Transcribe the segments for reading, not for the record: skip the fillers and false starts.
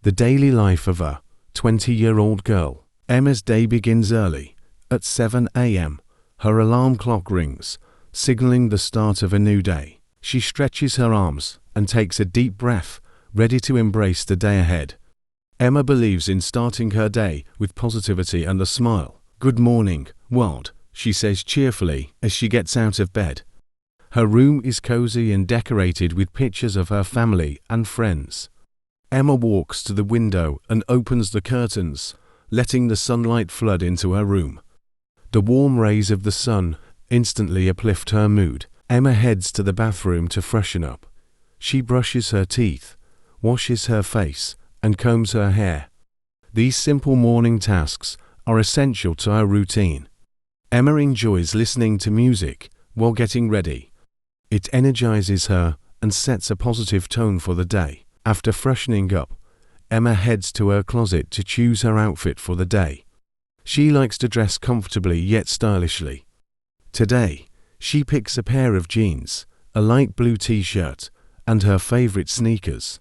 The daily life of a 20-year-old girl. Emma's day begins early. At 7 a.m., her alarm clock rings, signaling the start of a new day. She stretches her arms and takes a deep breath, ready to embrace the day ahead. Emma believes in starting her day with positivity and a smile. "Good morning, world," she says cheerfully as she gets out of bed. Her room is cozy and decorated with pictures of her family and friends. Emma walks to the window and opens the curtains, letting the sunlight flood into her room. The warm rays of the sun instantly uplift her mood. Emma heads to the bathroom to freshen up. She brushes her teeth, washes her face, and combs her hair. These simple morning tasks are essential to her routine. Emma enjoys listening to music while getting ready. It energizes her and sets a positive tone for the day. After freshening up, Emma heads to her closet to choose her outfit for the day. She likes to dress comfortably yet stylishly. Today, she picks a pair of jeans, a light blue t-shirt, and her favorite sneakers.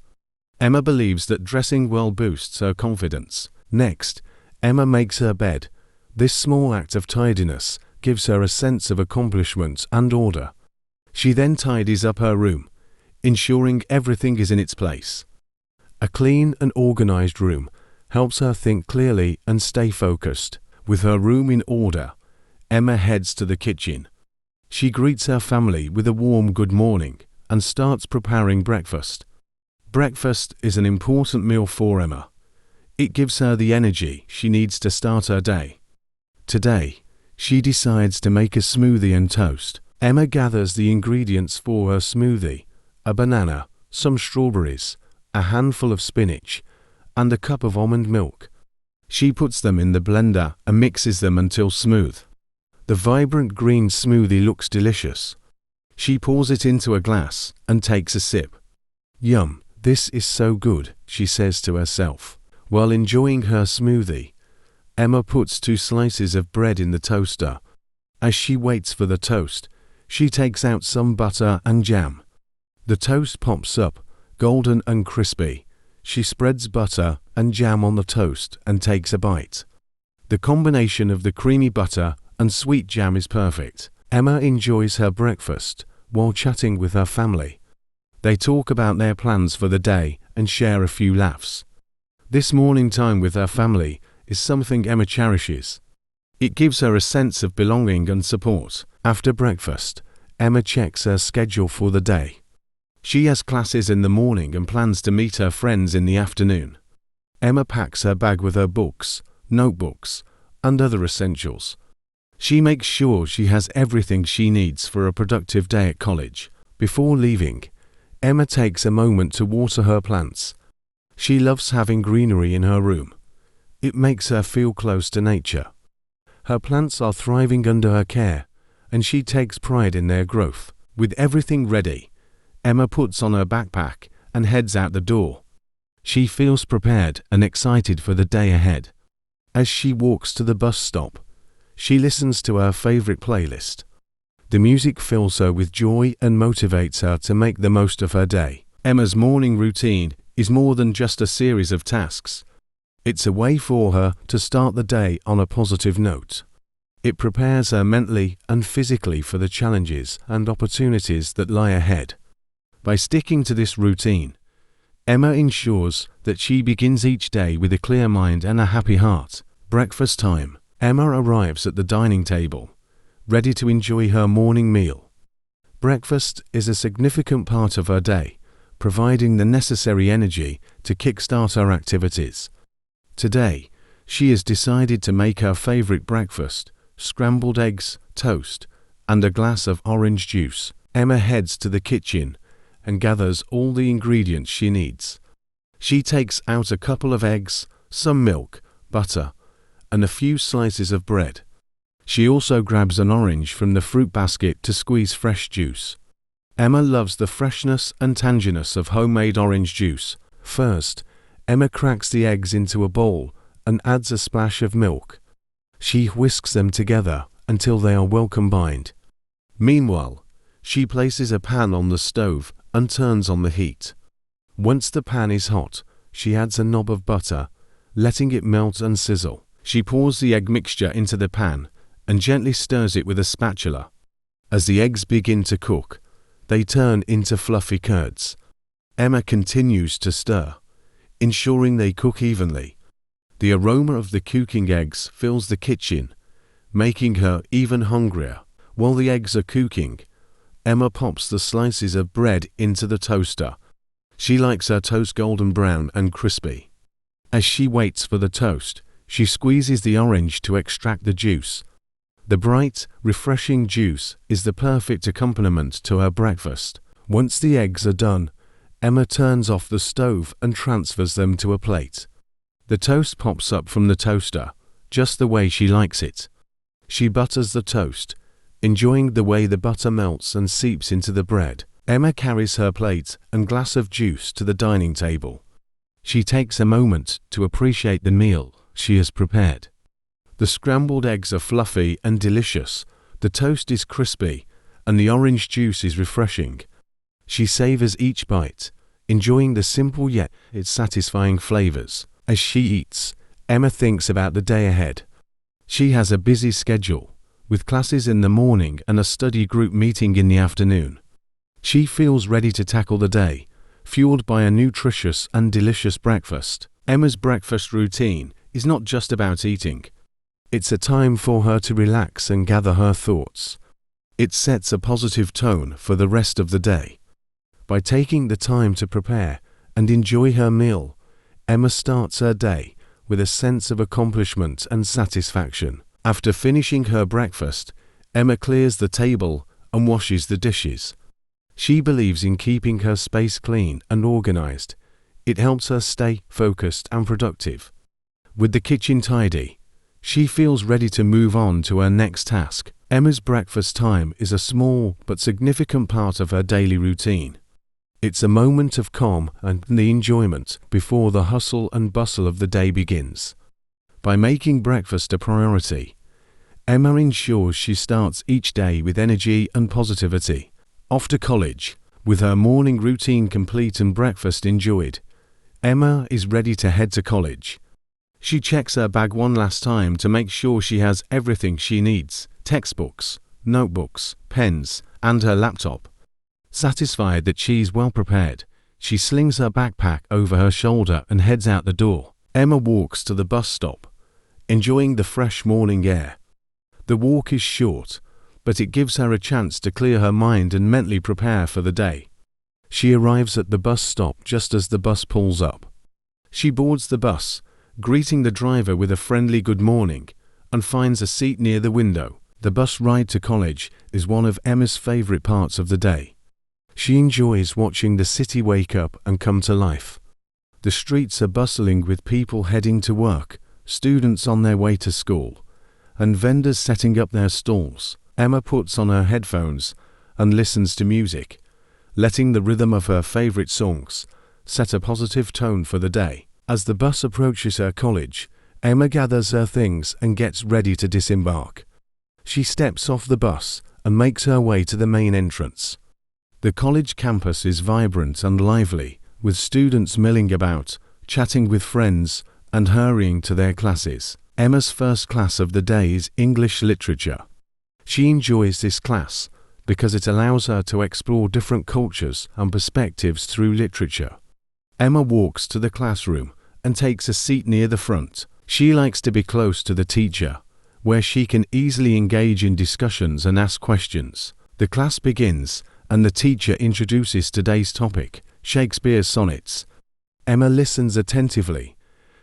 Emma believes that dressing well boosts her confidence. Next, Emma makes her bed. This small act of tidiness gives her a sense of accomplishment and order. She then tidies up her room, ensuring everything is in its place. A clean and organized room helps her think clearly and stay focused. With her room in order, Emma heads to the kitchen. She greets her family with a warm good morning and starts preparing breakfast. Breakfast is an important meal for Emma. It gives her the energy she needs to start her day. Today, she decides to make a smoothie and toast. Emma gathers the ingredients for her smoothie: a banana, some strawberries, a handful of spinach, and a cup of almond milk. She puts them in the blender and mixes them until smooth. The vibrant green smoothie looks delicious. She pours it into a glass and takes a sip. "Yum, this is so good," she says to herself. While enjoying her smoothie, Emma puts 2 slices of bread in the toaster. As she waits for the toast, she takes out some butter and jam. The toast pops up, golden and crispy. She spreads butter and jam on the toast and takes a bite. The combination of the creamy butter and sweet jam is perfect. Emma enjoys her breakfast while chatting with her family. They talk about their plans for the day and share a few laughs. This morning time with her family is something Emma cherishes. It gives her a sense of belonging and support. After breakfast, Emma checks her schedule for the day. She has classes in the morning and plans to meet her friends in the afternoon. Emma packs her bag with her books, notebooks, and other essentials. She makes sure she has everything she needs for a productive day at college. Before leaving, Emma takes a moment to water her plants. She loves having greenery in her room. It makes her feel close to nature. Her plants are thriving under her care, and she takes pride in their growth. With everything ready, Emma puts on her backpack and heads out the door. She feels prepared and excited for the day ahead. As she walks to the bus stop, she listens to her favorite playlist. The music fills her with joy and motivates her to make the most of her day. Emma's morning routine is more than just a series of tasks. It's a way for her to start the day on a positive note. It prepares her mentally and physically for the challenges and opportunities that lie ahead. By sticking to this routine, Emma ensures that she begins each day with a clear mind and a happy heart. Breakfast time. Emma arrives at the dining table, ready to enjoy her morning meal. Breakfast is a significant part of her day, providing the necessary energy to kickstart her activities. Today, she has decided to make her favorite breakfast: scrambled eggs, toast, and a glass of orange juice. Emma heads to the kitchen and gathers all the ingredients she needs. She takes out a couple of eggs, some milk, butter, and a few slices of bread. She also grabs an orange from the fruit basket to squeeze fresh juice. Emma loves the freshness and tanginess of homemade orange juice. First, Emma cracks the eggs into a bowl and adds a splash of milk. She whisks them together until they are well combined. Meanwhile, she places a pan on the stove and turns on the heat. Once the pan is hot, she adds a knob of butter, letting it melt and sizzle. She pours the egg mixture into the pan and gently stirs it with a spatula. As the eggs begin to cook, they turn into fluffy curds. Emma continues to stir, ensuring they cook evenly. The aroma of the cooking eggs fills the kitchen, making her even hungrier. While the eggs are cooking, Emma pops the slices of bread into the toaster. She likes her toast golden brown and crispy. As she waits for the toast, she squeezes the orange to extract the juice. The bright, refreshing juice is the perfect accompaniment to her breakfast. Once the eggs are done, Emma turns off the stove and transfers them to a plate. The toast pops up from the toaster, just the way she likes it. She butters the toast, enjoying the way the butter melts and seeps into the bread. Emma carries her plate and glass of juice to the dining table. She takes a moment to appreciate the meal she has prepared. The scrambled eggs are fluffy and delicious, the toast is crispy, and the orange juice is refreshing. She savors each bite, enjoying the simple yet satisfying flavors. As she eats, Emma thinks about the day ahead. She has a busy schedule, with classes in the morning and a study group meeting in the afternoon. She feels ready to tackle the day, fueled by a nutritious and delicious breakfast. Emma's breakfast routine is not just about eating. It's a time for her to relax and gather her thoughts. It sets a positive tone for the rest of the day. By taking the time to prepare and enjoy her meal, Emma starts her day with a sense of accomplishment and satisfaction. After finishing her breakfast, Emma clears the table and washes the dishes. She believes in keeping her space clean and organized. It helps her stay focused and productive. With the kitchen tidy, she feels ready to move on to her next task. Emma's breakfast time is a small but significant part of her daily routine. It's a moment of calm and the enjoyment before the hustle and bustle of the day begins. By making breakfast a priority, Emma ensures she starts each day with energy and positivity. Off to college, with her morning routine complete and breakfast enjoyed, Emma is ready to head to college. She checks her bag one last time to make sure she has everything she needs: textbooks, notebooks, pens, and her laptop. Satisfied that she's well prepared, she slings her backpack over her shoulder and heads out the door. Emma walks to the bus stop, enjoying the fresh morning air. The walk is short, but it gives her a chance to clear her mind and mentally prepare for the day. She arrives at the bus stop just as the bus pulls up. She boards the bus, greeting the driver with a friendly good morning, and finds a seat near the window. The bus ride to college is one of Emma's favorite parts of the day. She enjoys watching the city wake up and come to life. The streets are bustling with people heading to work, students on their way to school, and vendors setting up their stalls. Emma puts on her headphones and listens to music, letting the rhythm of her favorite songs set a positive tone for the day. As the bus approaches her college, Emma gathers her things and gets ready to disembark. She steps off the bus and makes her way to the main entrance. The college campus is vibrant and lively, with students milling about, chatting with friends, and hurrying to their classes. Emma's first class of the day is English literature. She enjoys this class because it allows her to explore different cultures and perspectives through literature. Emma walks to the classroom and takes a seat near the front. She likes to be close to the teacher, where she can easily engage in discussions and ask questions. The class begins, and the teacher introduces today's topic, Shakespeare's sonnets. Emma listens attentively,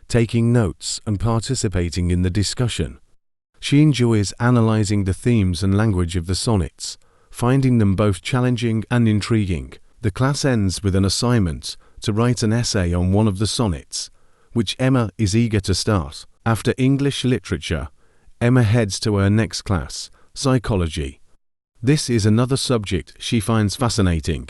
taking notes and participating in the discussion. She enjoys analyzing the themes and language of the sonnets, finding them both challenging and intriguing. The class ends with an assignment to write an essay on one of the sonnets, which Emma is eager to start. After English literature, Emma heads to her next class, psychology. This is another subject she finds fascinating.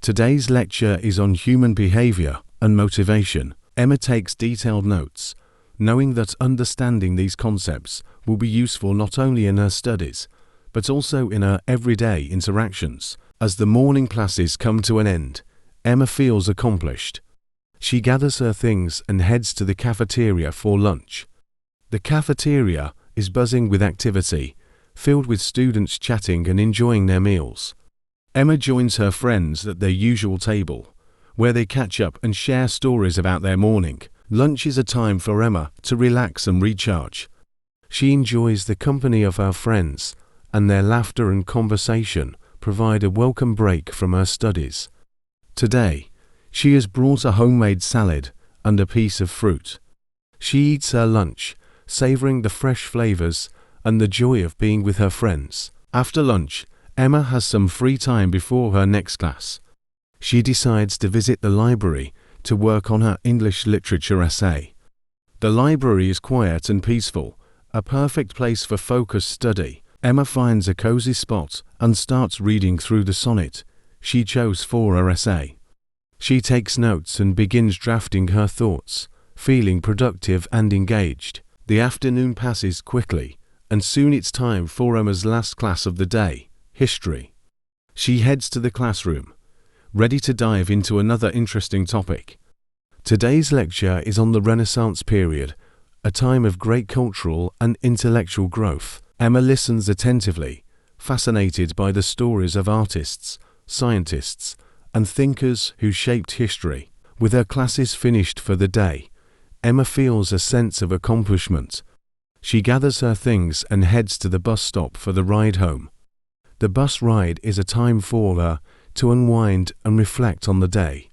Today's lecture is on human behavior and motivation. Emma takes detailed notes, knowing that understanding these concepts will be useful not only in her studies, but also in her everyday interactions. As the morning classes come to an end, Emma feels accomplished. She gathers her things and heads to the cafeteria for lunch. The cafeteria is buzzing with activity, filled with students chatting and enjoying their meals. Emma joins her friends at their usual table, where they catch up and share stories about their morning. Lunch is a time for Emma to relax and recharge. She enjoys the company of her friends, and their laughter and conversation provide a welcome break from her studies. Today, she has brought a homemade salad and a piece of fruit. She eats her lunch, savoring the fresh flavors and the joy of being with her friends. After lunch, Emma has some free time before her next class. She decides to visit the library to work on her English literature essay. The library is quiet and peaceful, a perfect place for focused study. Emma finds a cozy spot and starts reading through the sonnet she chose for her essay. She takes notes and begins drafting her thoughts, feeling productive and engaged. The afternoon passes quickly, and soon it's time for Emma's last class of the day, history. She heads to the classroom, ready to dive into another interesting topic. Today's lecture is on the Renaissance period, a time of great cultural and intellectual growth. Emma listens attentively, fascinated by the stories of artists, scientists, and thinkers who shaped history. With her classes finished for the day, Emma feels a sense of accomplishment. She gathers her things and heads to the bus stop for the ride home. The bus ride is a time for her to unwind and reflect on the day.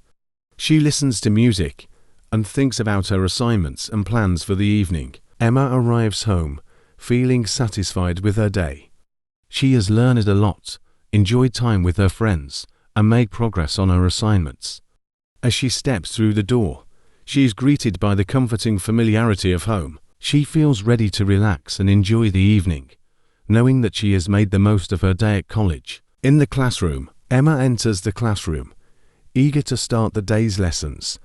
She listens to music and thinks about her assignments and plans for the evening. Emma arrives home, feeling satisfied with her day. She has learned a lot, enjoyed time with her friends, and made progress on her assignments. As she steps through the door, she is greeted by the comforting familiarity of home. She feels ready to relax and enjoy the evening, knowing that she has made the most of her day at college. In the classroom, Emma enters the classroom, eager to start the day's lessons.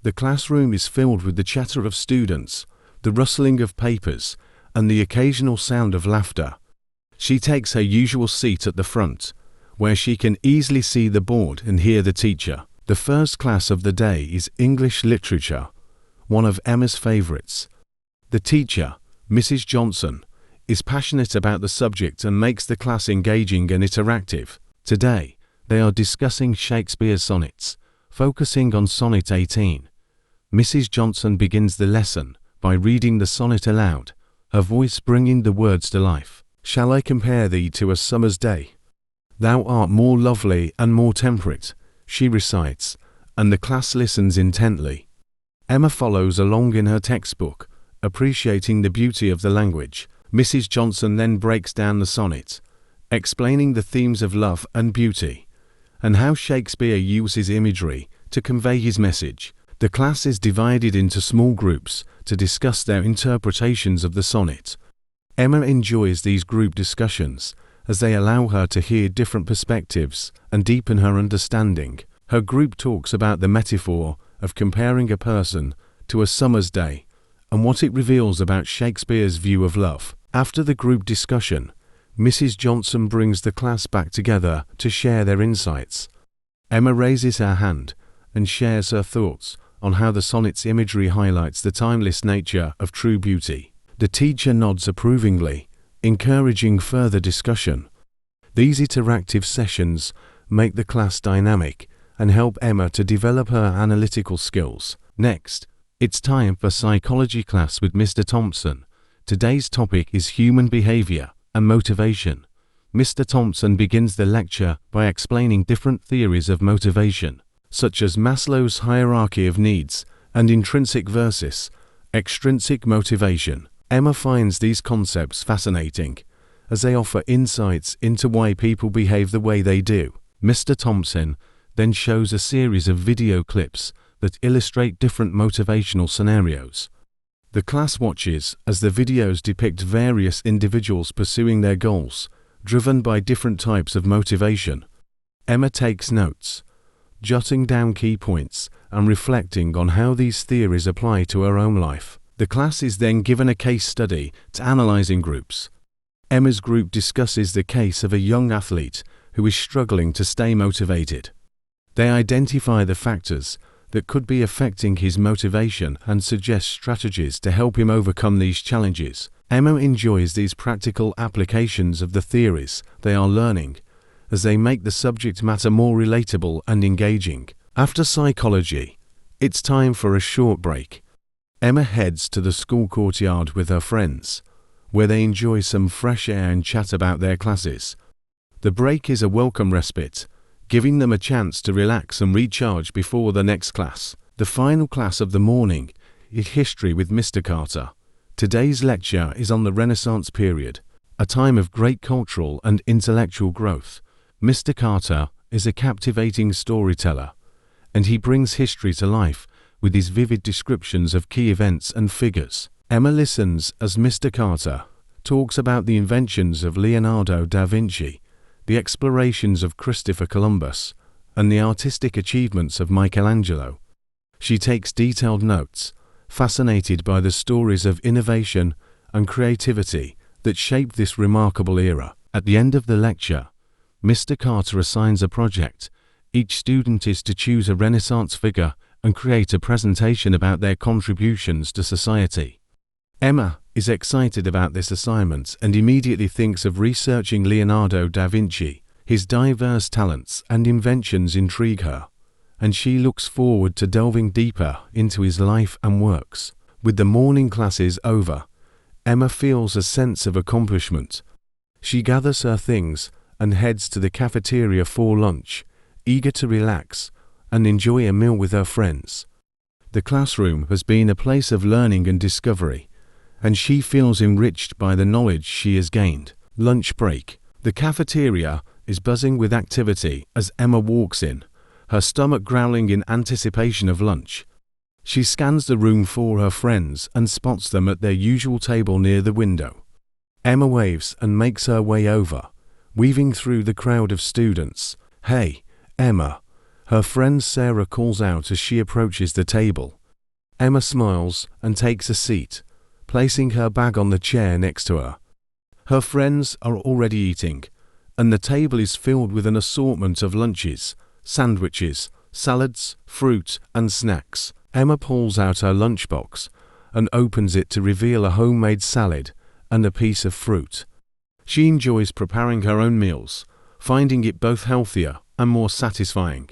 The classroom is filled with the chatter of students, the rustling of papers, and the occasional sound of laughter. She takes her usual seat at the front, where she can easily see the board and hear the teacher. The first class of the day is English literature, one of Emma's favorites. The teacher, Mrs. Johnson, is passionate about the subject and makes the class engaging and interactive. Today, they are discussing Shakespeare's sonnets, focusing on Sonnet 18. Mrs. Johnson begins the lesson by reading the sonnet aloud, her voice bringing the words to life. "Shall I compare thee to a summer's day? Thou art more lovely and more temperate," she recites, and the class listens intently. Emma follows along in her textbook, appreciating the beauty of the language. Mrs. Johnson then breaks down the sonnet, explaining the themes of love and beauty, and how Shakespeare uses imagery to convey his message. The class is divided into small groups to discuss their interpretations of the sonnet. Emma enjoys these group discussions as they allow her to hear different perspectives and deepen her understanding. Her group talks about the metaphor of comparing a person to a summer's day and what it reveals about Shakespeare's view of love. After the group discussion, Mrs. Johnson brings the class back together to share their insights. Emma raises her hand and shares her thoughts on how the sonnet's imagery highlights the timeless nature of true beauty. The teacher nods approvingly, encouraging further discussion. These interactive sessions make the class dynamic and help Emma to develop her analytical skills. Next, it's time for psychology class with Mr. Thompson. Today's topic is human behavior and motivation. Mr. Thompson begins the lecture by explaining different theories of motivation, such as Maslow's hierarchy of needs and intrinsic versus extrinsic motivation. Emma finds these concepts fascinating, as they offer insights into why people behave the way they do. Mr. Thompson then shows a series of video clips that illustrate different motivational scenarios. The class watches as the videos depict various individuals pursuing their goals, driven by different types of motivation. Emma takes notes, jotting down key points and reflecting on how these theories apply to her own life. The class is then given a case study to analyze in groups. Emma's group discusses the case of a young athlete who is struggling to stay motivated. They identify the factors that could be affecting his motivation and suggests strategies to help him overcome these challenges. Emma enjoys these practical applications of the theories they are learning, as they make the subject matter more relatable and engaging. After psychology, it's time for a short break. Emma heads to the school courtyard with her friends, where they enjoy some fresh air and chat about their classes. The break is a welcome respite, giving them a chance to relax and recharge before the next class. The final class of the morning is History with Mr. Carter. Today's lecture is on the Renaissance period, a time of great cultural and intellectual growth. Mr. Carter is a captivating storyteller, and he brings history to life with his vivid descriptions of key events and figures. Emma listens as Mr. Carter talks about the inventions of Leonardo da Vinci, the explorations of Christopher Columbus, and the artistic achievements of Michelangelo. She takes detailed notes, fascinated by the stories of innovation and creativity that shaped this remarkable era. At the end of the lecture, Mr. Carter assigns a project. Each student is to choose a Renaissance figure and create a presentation about their contributions to society. Emma is excited about this assignment and immediately thinks of researching Leonardo da Vinci. His diverse talents and inventions intrigue her, and she looks forward to delving deeper into his life and works. With the morning classes over, Emma feels a sense of accomplishment. She gathers her things and heads to the cafeteria for lunch, eager to relax and enjoy a meal with her friends. The classroom has been a place of learning and discovery, and she feels enriched by the knowledge she has gained. Lunch break. The cafeteria is buzzing with activity as Emma walks in, her stomach growling in anticipation of lunch. She scans the room for her friends and spots them at their usual table near the window. Emma waves and makes her way over, weaving through the crowd of students. "Hey, Emma," her friend Sarah calls out as she approaches the table. Emma smiles and takes a seat, placing her bag on the chair next to her. Her friends are already eating, and the table is filled with an assortment of lunches, sandwiches, salads, fruit, and snacks. Emma pulls out her lunchbox and opens it to reveal a homemade salad and a piece of fruit. She enjoys preparing her own meals, finding it both healthier and more satisfying.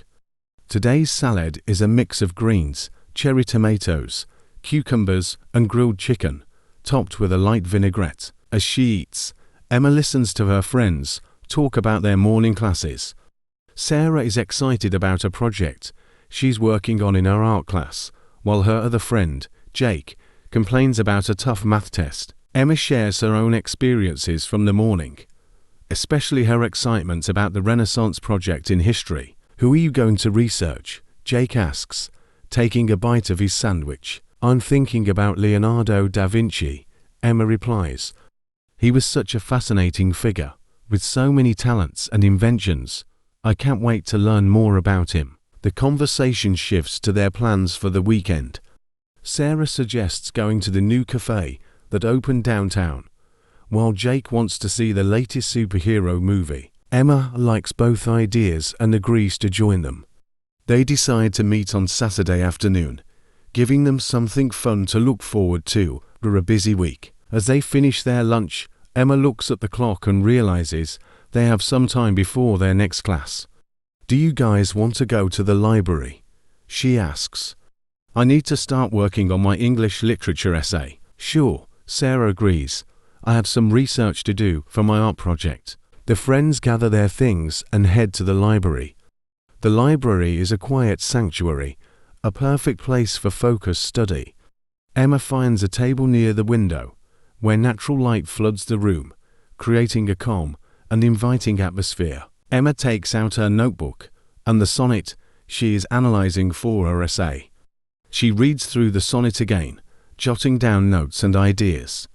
Today's salad is a mix of greens, cherry tomatoes, cucumbers, and grilled chicken, topped with a light vinaigrette. As she eats, Emma listens to her friends talk about their morning classes. Sarah is excited about a project she's working on in her art class, while her other friend, Jake, complains about a tough math test. Emma shares her own experiences from the morning, especially her excitement about the Renaissance project in history. "Who are you going to research?" Jake asks, taking a bite of his sandwich. "I'm thinking about Leonardo da Vinci," Emma replies. "He was such a fascinating figure, with so many talents and inventions. I can't wait to learn more about him." The conversation shifts to their plans for the weekend. Sarah suggests going to the new cafe that opened downtown, while Jake wants to see the latest superhero movie. Emma likes both ideas and agrees to join them. They decide to meet on Saturday afternoon, giving them something fun to look forward to for a busy week. As they finish their lunch, Emma looks at the clock and realizes they have some time before their next class. "Do you guys want to go to the library?" she asks. "I need to start working on my English literature essay." "Sure," Sarah agrees. "I have some research to do for my art project." The friends gather their things and head to the library. The library is a quiet sanctuary, a perfect place for focused study. Emma finds a table near the window, where natural light floods the room, creating a calm and inviting atmosphere. Emma takes out her notebook and the sonnet she is analyzing for her essay. She reads through the sonnet again, jotting down notes and ideas.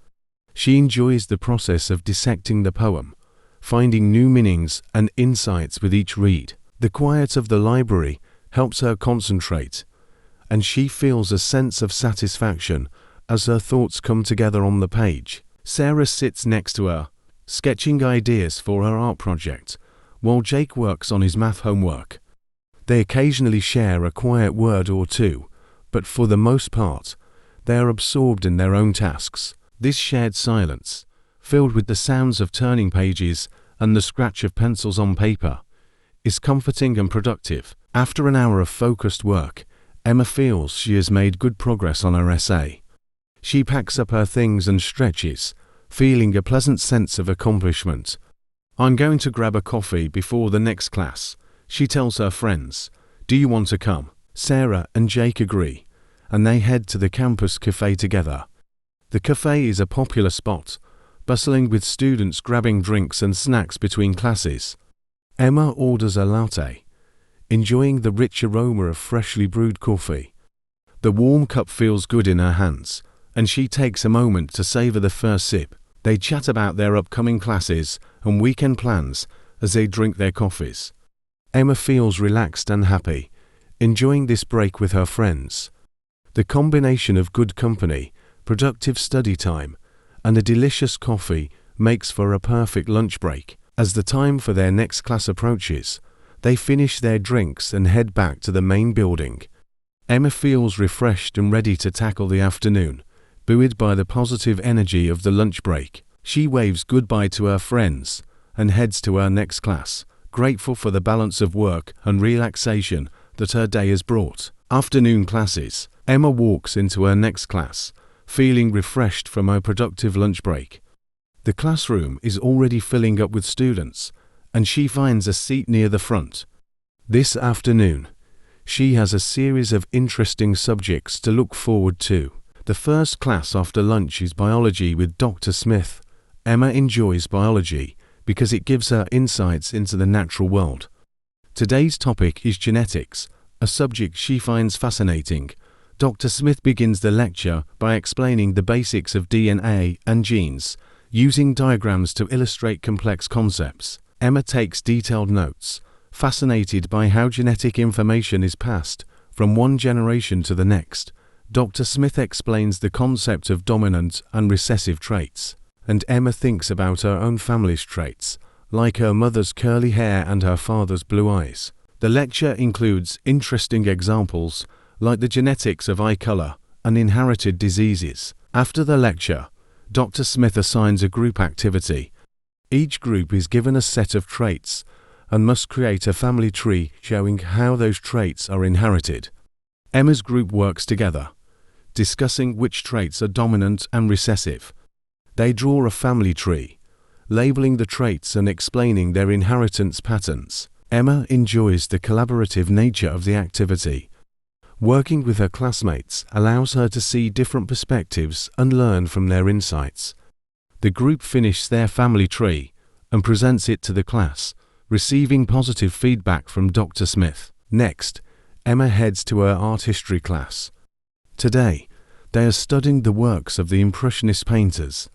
She enjoys the process of dissecting the poem, finding new meanings and insights with each read. The quiet of the library helps her concentrate, and she feels a sense of satisfaction as her thoughts come together on the page. Sarah sits next to her, sketching ideas for her art project, while Jake works on his math homework. They occasionally share a quiet word or two, but for the most part, they are absorbed in their own tasks. This shared silence, filled with the sounds of turning pages and the scratch of pencils on paper, is comforting and productive. After an hour of focused work, Emma feels she has made good progress on her essay. She packs up her things and stretches, feeling a pleasant sense of accomplishment. "I'm going to grab a coffee before the next class," she tells her friends. "Do you want to come?" Sarah and Jake agree, and they head to the campus cafe together. The cafe is a popular spot, bustling with students grabbing drinks and snacks between classes. Emma orders a latte, enjoying the rich aroma of freshly brewed coffee. The warm cup feels good in her hands, and she takes a moment to savor the first sip. They chat about their upcoming classes and weekend plans as they drink their coffees. Emma feels relaxed and happy, enjoying this break with her friends. The combination of good company, productive study time, and a delicious coffee makes for a perfect lunch break. As the time for their next class approaches, they finish their drinks and head back to the main building. Emma feels refreshed and ready to tackle the afternoon, buoyed by the positive energy of the lunch break. She waves goodbye to her friends and heads to her next class, grateful for the balance of work and relaxation that her day has brought. Afternoon classes. Emma walks into her next class, feeling refreshed from her productive lunch break. The classroom is already filling up with students, and she finds a seat near the front. This afternoon, she has a series of interesting subjects to look forward to. The first class after lunch is biology with Dr. Smith. Emma enjoys biology because it gives her insights into the natural world. Today's topic is genetics, a subject she finds fascinating. Dr. Smith begins the lecture by explaining the basics of DNA and genes, using diagrams to illustrate complex concepts. Emma takes detailed notes, fascinated by how genetic information is passed from one generation to the next. Dr. Smith explains the concept of dominant and recessive traits, and Emma thinks about her own family's traits, like her mother's curly hair and her father's blue eyes. The lecture includes interesting examples like the genetics of eye color and inherited diseases. After the lecture, Dr. Smith assigns a group activity. Each group is given a set of traits and must create a family tree showing how those traits are inherited. Emma's group works together, discussing which traits are dominant and recessive. They draw a family tree, labeling the traits and explaining their inheritance patterns. Emma enjoys the collaborative nature of the activity. Working with her classmates allows her to see different perspectives and learn from their insights. The group finishes their family tree and presents it to the class, receiving positive feedback from Dr. Smith. Next, Emma heads to her art history class. Today, they are studying the works of the Impressionist painters.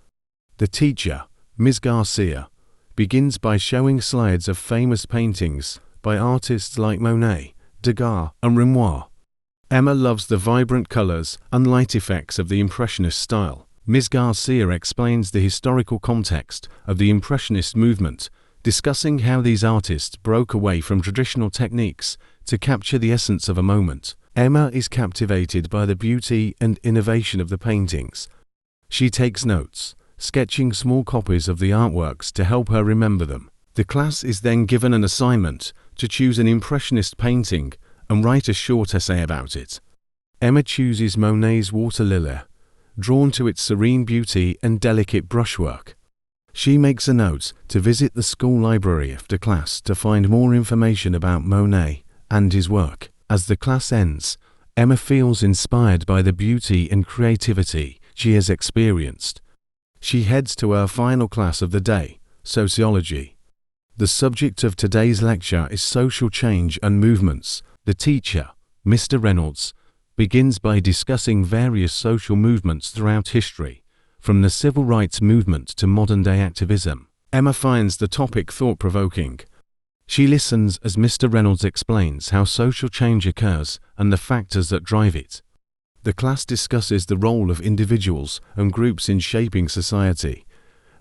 The teacher, Ms. Garcia, begins by showing slides of famous paintings by artists like Monet, Degas, and Renoir. Emma loves the vibrant colors and light effects of the Impressionist style. Ms. Garcia explains the historical context of the Impressionist movement, discussing how these artists broke away from traditional techniques to capture the essence of a moment. Emma is captivated by the beauty and innovation of the paintings. She takes notes, sketching small copies of the artworks to help her remember them. The class is then given an assignment to choose an Impressionist painting and write a short essay about it. Emma chooses Monet's Water Lily, drawn to its serene beauty and delicate brushwork. She makes a note to visit the school library after class to find more information about Monet and his work. As the class ends, Emma feels inspired by the beauty and creativity she has experienced. She heads to her final class of the day, sociology. The subject of today's lecture is social change and movements. The teacher, Mr. Reynolds, begins by discussing various social movements throughout history, from the civil rights movement to modern-day activism. Emma finds the topic thought-provoking. She listens as Mr. Reynolds explains how social change occurs and the factors that drive it. The class discusses the role of individuals and groups in shaping society,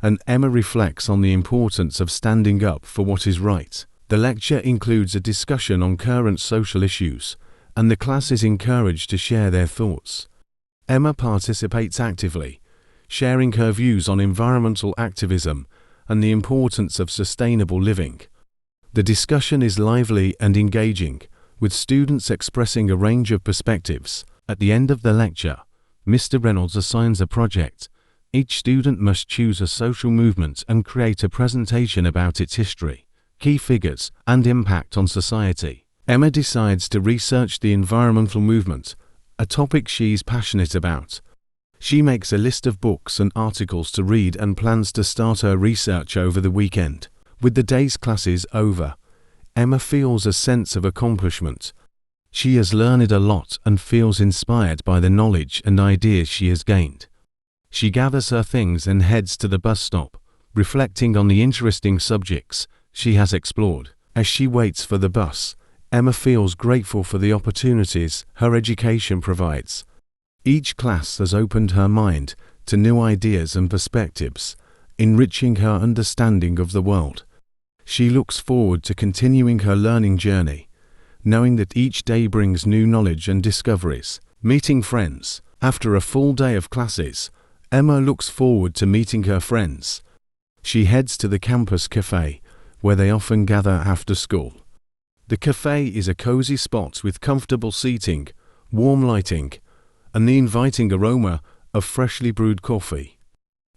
and Emma reflects on the importance of standing up for what is right. The lecture includes a discussion on current social issues, and the class is encouraged to share their thoughts. Emma participates actively, sharing her views on environmental activism and the importance of sustainable living. The discussion is lively and engaging, with students expressing a range of perspectives. At the end of the lecture, Mr. Reynolds assigns a project. Each student must choose a social movement and create a presentation about its history, key figures, and impact on society. Emma decides to research the environmental movement, a topic she's passionate about. She makes a list of books and articles to read and plans to start her research over the weekend. With the day's classes over, Emma feels a sense of accomplishment. She has learned a lot and feels inspired by the knowledge and ideas she has gained. She gathers her things and heads to the bus stop, reflecting on the interesting subjects she has explored. As she waits for the bus, Emma feels grateful for the opportunities her education provides. Each class has opened her mind to new ideas and perspectives, enriching her understanding of the world. She looks forward to continuing her learning journey, knowing that each day brings new knowledge and discoveries. Meeting friends. After a full day of classes, Emma looks forward to meeting her friends. She heads to the campus cafe, where they often gather after school. The cafe is a cozy spot with comfortable seating, warm lighting, and the inviting aroma of freshly brewed coffee.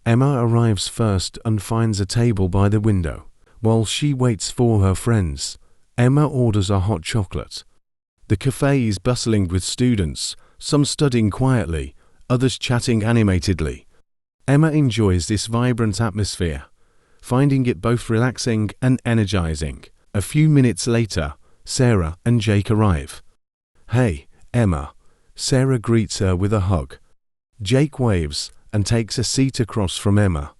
Emma arrives first and finds a table by the window. While she waits for her friends, Emma orders a hot chocolate. The cafe is bustling with students, some studying quietly, others chatting animatedly. Emma enjoys this vibrant atmosphere, finding it both relaxing and energizing. A few minutes later, Sarah and Jake arrive. "Hey, Emma." Sarah greets her with a hug. Jake waves and takes a seat across from Emma.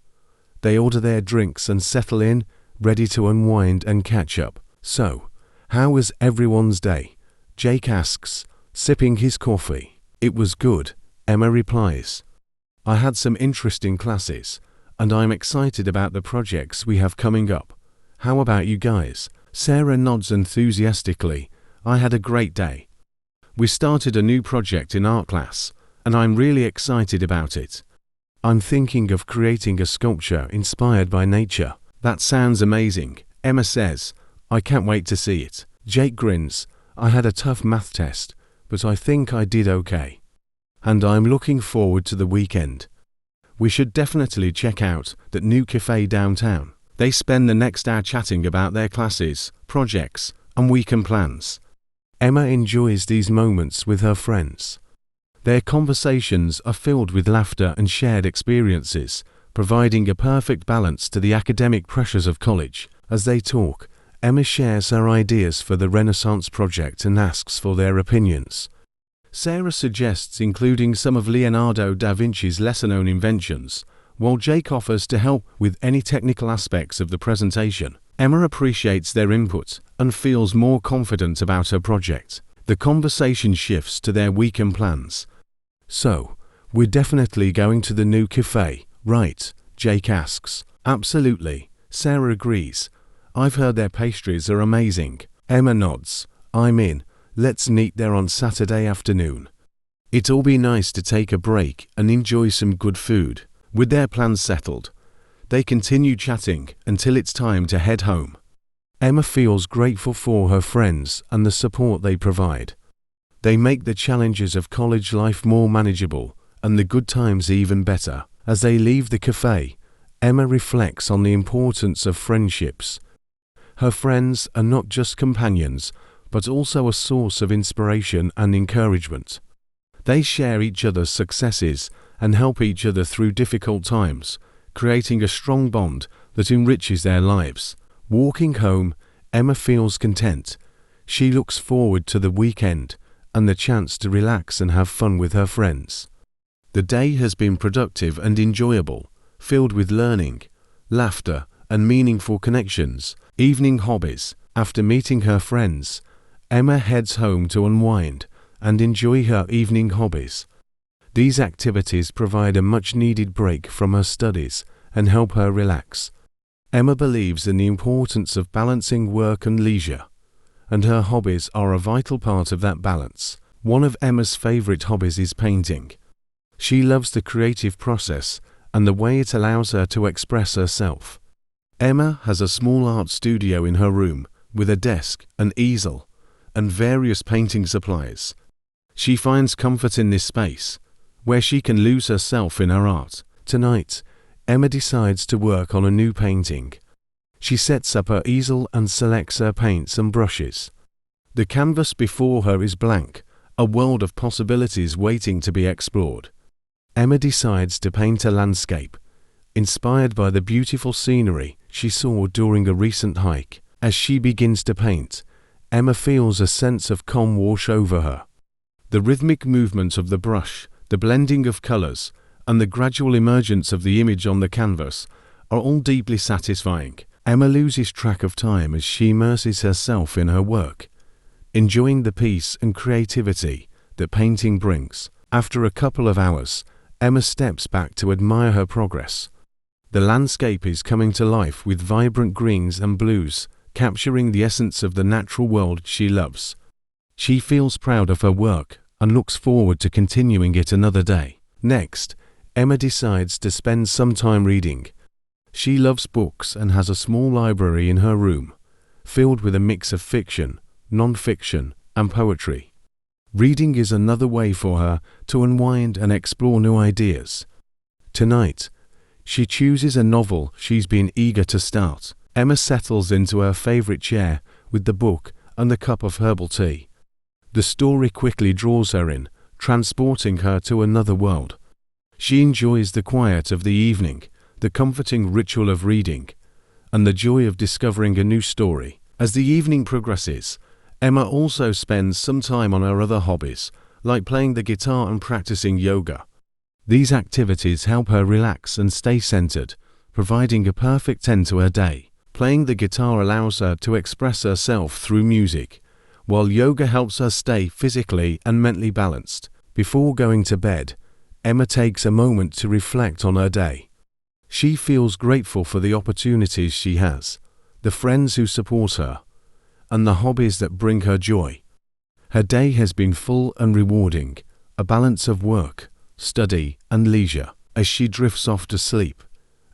They order their drinks and settle in, ready to unwind and catch up. "So, how was everyone's day?" Jake asks, sipping his coffee. "It was good," Emma replies. "I had some interesting classes, and I'm excited about the projects we have coming up. How about you guys?" Sarah nods enthusiastically. "I had a great day. We started a new project in art class, and I'm really excited about it. I'm thinking of creating a sculpture inspired by nature." "That sounds amazing," Emma says. "I can't wait to see it." Jake grins. "I had a tough math test, but I think I did okay. And I'm looking forward to the weekend. We should definitely check out that new cafe downtown." They spend the next hour chatting about their classes, projects, and weekend plans. Emma enjoys these moments with her friends. Their conversations are filled with laughter and shared experiences, providing a perfect balance to the academic pressures of college. As they talk, Emma shares her ideas for the Renaissance project and asks for their opinions. Sarah suggests including some of Leonardo da Vinci's lesser-known inventions, while Jake offers to help with any technical aspects of the presentation. Emma appreciates their input and feels more confident about her project. The conversation shifts to their weekend plans. "So, we're definitely going to the new cafe, right?" Jake asks. "Absolutely," Sarah agrees. "I've heard their pastries are amazing." Emma nods. "I'm in. Let's meet there on Saturday afternoon. It'll be nice to take a break and enjoy some good food." With their plans settled, they continue chatting until it's time to head home. Emma feels grateful for her friends and the support they provide. They make the challenges of college life more manageable and the good times even better. As they leave the cafe, Emma reflects on the importance of friendships. Her friends are not just companions, but also a source of inspiration and encouragement. They share each other's successes and help each other through difficult times, creating a strong bond that enriches their lives. Walking home, Emma feels content. She looks forward to the weekend and the chance to relax and have fun with her friends. The day has been productive and enjoyable, filled with learning, laughter, and meaningful connections. Evening hobbies. After meeting her friends, Emma heads home to unwind and enjoy her evening hobbies. These activities provide a much-needed break from her studies and help her relax. Emma believes in the importance of balancing work and leisure, and her hobbies are a vital part of that balance. One of Emma's favorite hobbies is painting. She loves the creative process and the way it allows her to express herself. Emma has a small art studio in her room with a desk, an easel, and various painting supplies. She finds comfort in this space, where she can lose herself in her art. Tonight, Emma decides to work on a new painting. She sets up her easel and selects her paints and brushes. The canvas before her is blank, a world of possibilities waiting to be explored. Emma decides to paint a landscape, inspired by the beautiful scenery she saw during a recent hike. As she begins to paint, Emma feels a sense of calm wash over her. The rhythmic movement of the brush, the blending of colors, and the gradual emergence of the image on the canvas are all deeply satisfying. Emma loses track of time as she immerses herself in her work, enjoying the peace and creativity that painting brings. After a couple of hours, Emma steps back to admire her progress. The landscape is coming to life with vibrant greens and blues, capturing the essence of the natural world she loves. She feels proud of her work and looks forward to continuing it another day. Next, Emma decides to spend some time reading. She loves books and has a small library in her room, filled with a mix of fiction, non-fiction, and poetry. Reading is another way for her to unwind and explore new ideas. Tonight, she chooses a novel she's been eager to start. Emma settles into her favorite chair with the book and the cup of herbal tea. The story quickly draws her in, transporting her to another world. She enjoys the quiet of the evening, the comforting ritual of reading, and the joy of discovering a new story. As the evening progresses, Emma also spends some time on her other hobbies, like playing the guitar and practicing yoga. These activities help her relax and stay centered, providing a perfect end to her day. Playing the guitar allows her to express herself through music, while yoga helps her stay physically and mentally balanced. Before going to bed, Emma takes a moment to reflect on her day. She feels grateful for the opportunities she has, the friends who support her, and the hobbies that bring her joy. Her day has been full and rewarding, a balance of work, study, and leisure. As she drifts off to sleep,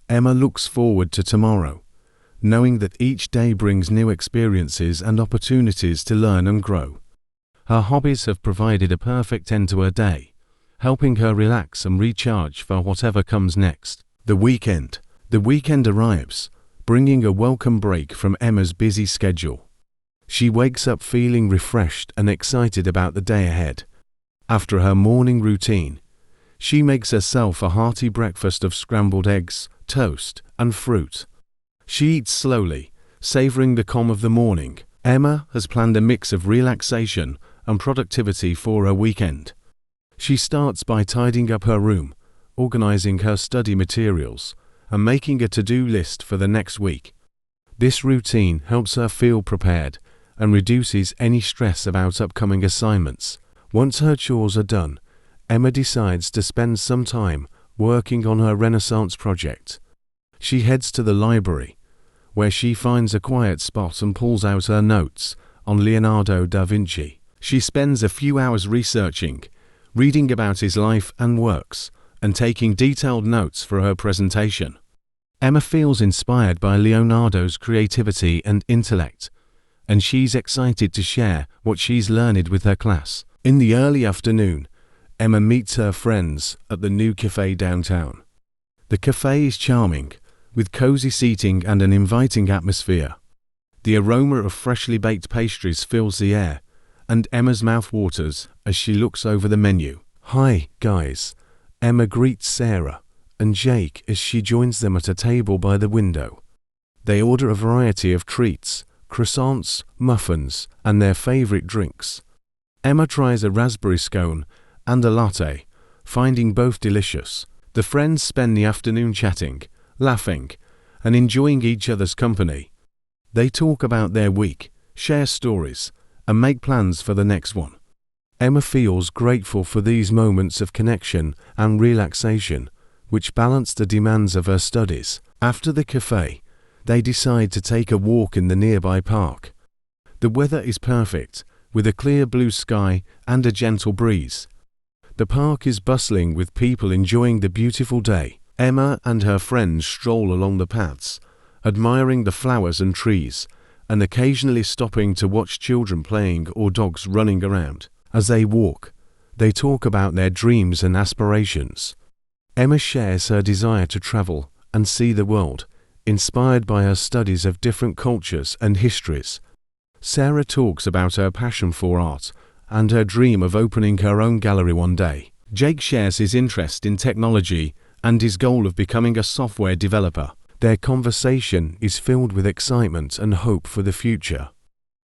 Emma looks forward to tomorrow, knowing that each day brings new experiences and opportunities to learn and grow. Her hobbies have provided a perfect end to her day, helping her relax and recharge for whatever comes next. The weekend arrives, bringing a welcome break from Emma's busy schedule. She wakes up feeling refreshed and excited about the day ahead. After her morning routine, she makes herself a hearty breakfast of scrambled eggs, toast, and fruit. She eats slowly, savoring the calm of the morning. Emma has planned a mix of relaxation and productivity for her weekend. She starts by tidying up her room, organizing her study materials, and making a to-do list for the next week. This routine helps her feel prepared and reduces any stress about upcoming assignments. Once her chores are done, Emma decides to spend some time working on her Renaissance project. She heads to the library, where she finds a quiet spot and pulls out her notes on Leonardo da Vinci. She spends a few hours researching, reading about his life and works, and taking detailed notes for her presentation. Emma feels inspired by Leonardo's creativity and intellect, and she's excited to share what she's learned with her class. In the early afternoon, Emma meets her friends at the new cafe downtown. The cafe is charming, with cozy seating and an inviting atmosphere. The aroma of freshly baked pastries fills the air, and Emma's mouth waters as she looks over the menu. "Hi, guys," Emma greets Sarah and Jake as she joins them at a table by the window. They order a variety of treats, croissants, muffins, and their favorite drinks. Emma tries a raspberry scone and a latte, finding both delicious. The friends spend the afternoon chatting, laughing, and enjoying each other's company. They talk about their week, share stories, and make plans for the next one. Emma feels grateful for these moments of connection and relaxation, which balance the demands of her studies. After the cafe, they decide to take a walk in the nearby park. The weather is perfect, with a clear blue sky and a gentle breeze. The park is bustling with people enjoying the beautiful day. Emma and her friends stroll along the paths, admiring the flowers and trees, and occasionally stopping to watch children playing or dogs running around. As they walk, they talk about their dreams and aspirations. Emma shares her desire to travel and see the world, inspired by her studies of different cultures and histories. Sarah talks about her passion for art and her dream of opening her own gallery one day. Jake shares his interest in technology and his goal of becoming a software developer. Their conversation is filled with excitement and hope for the future.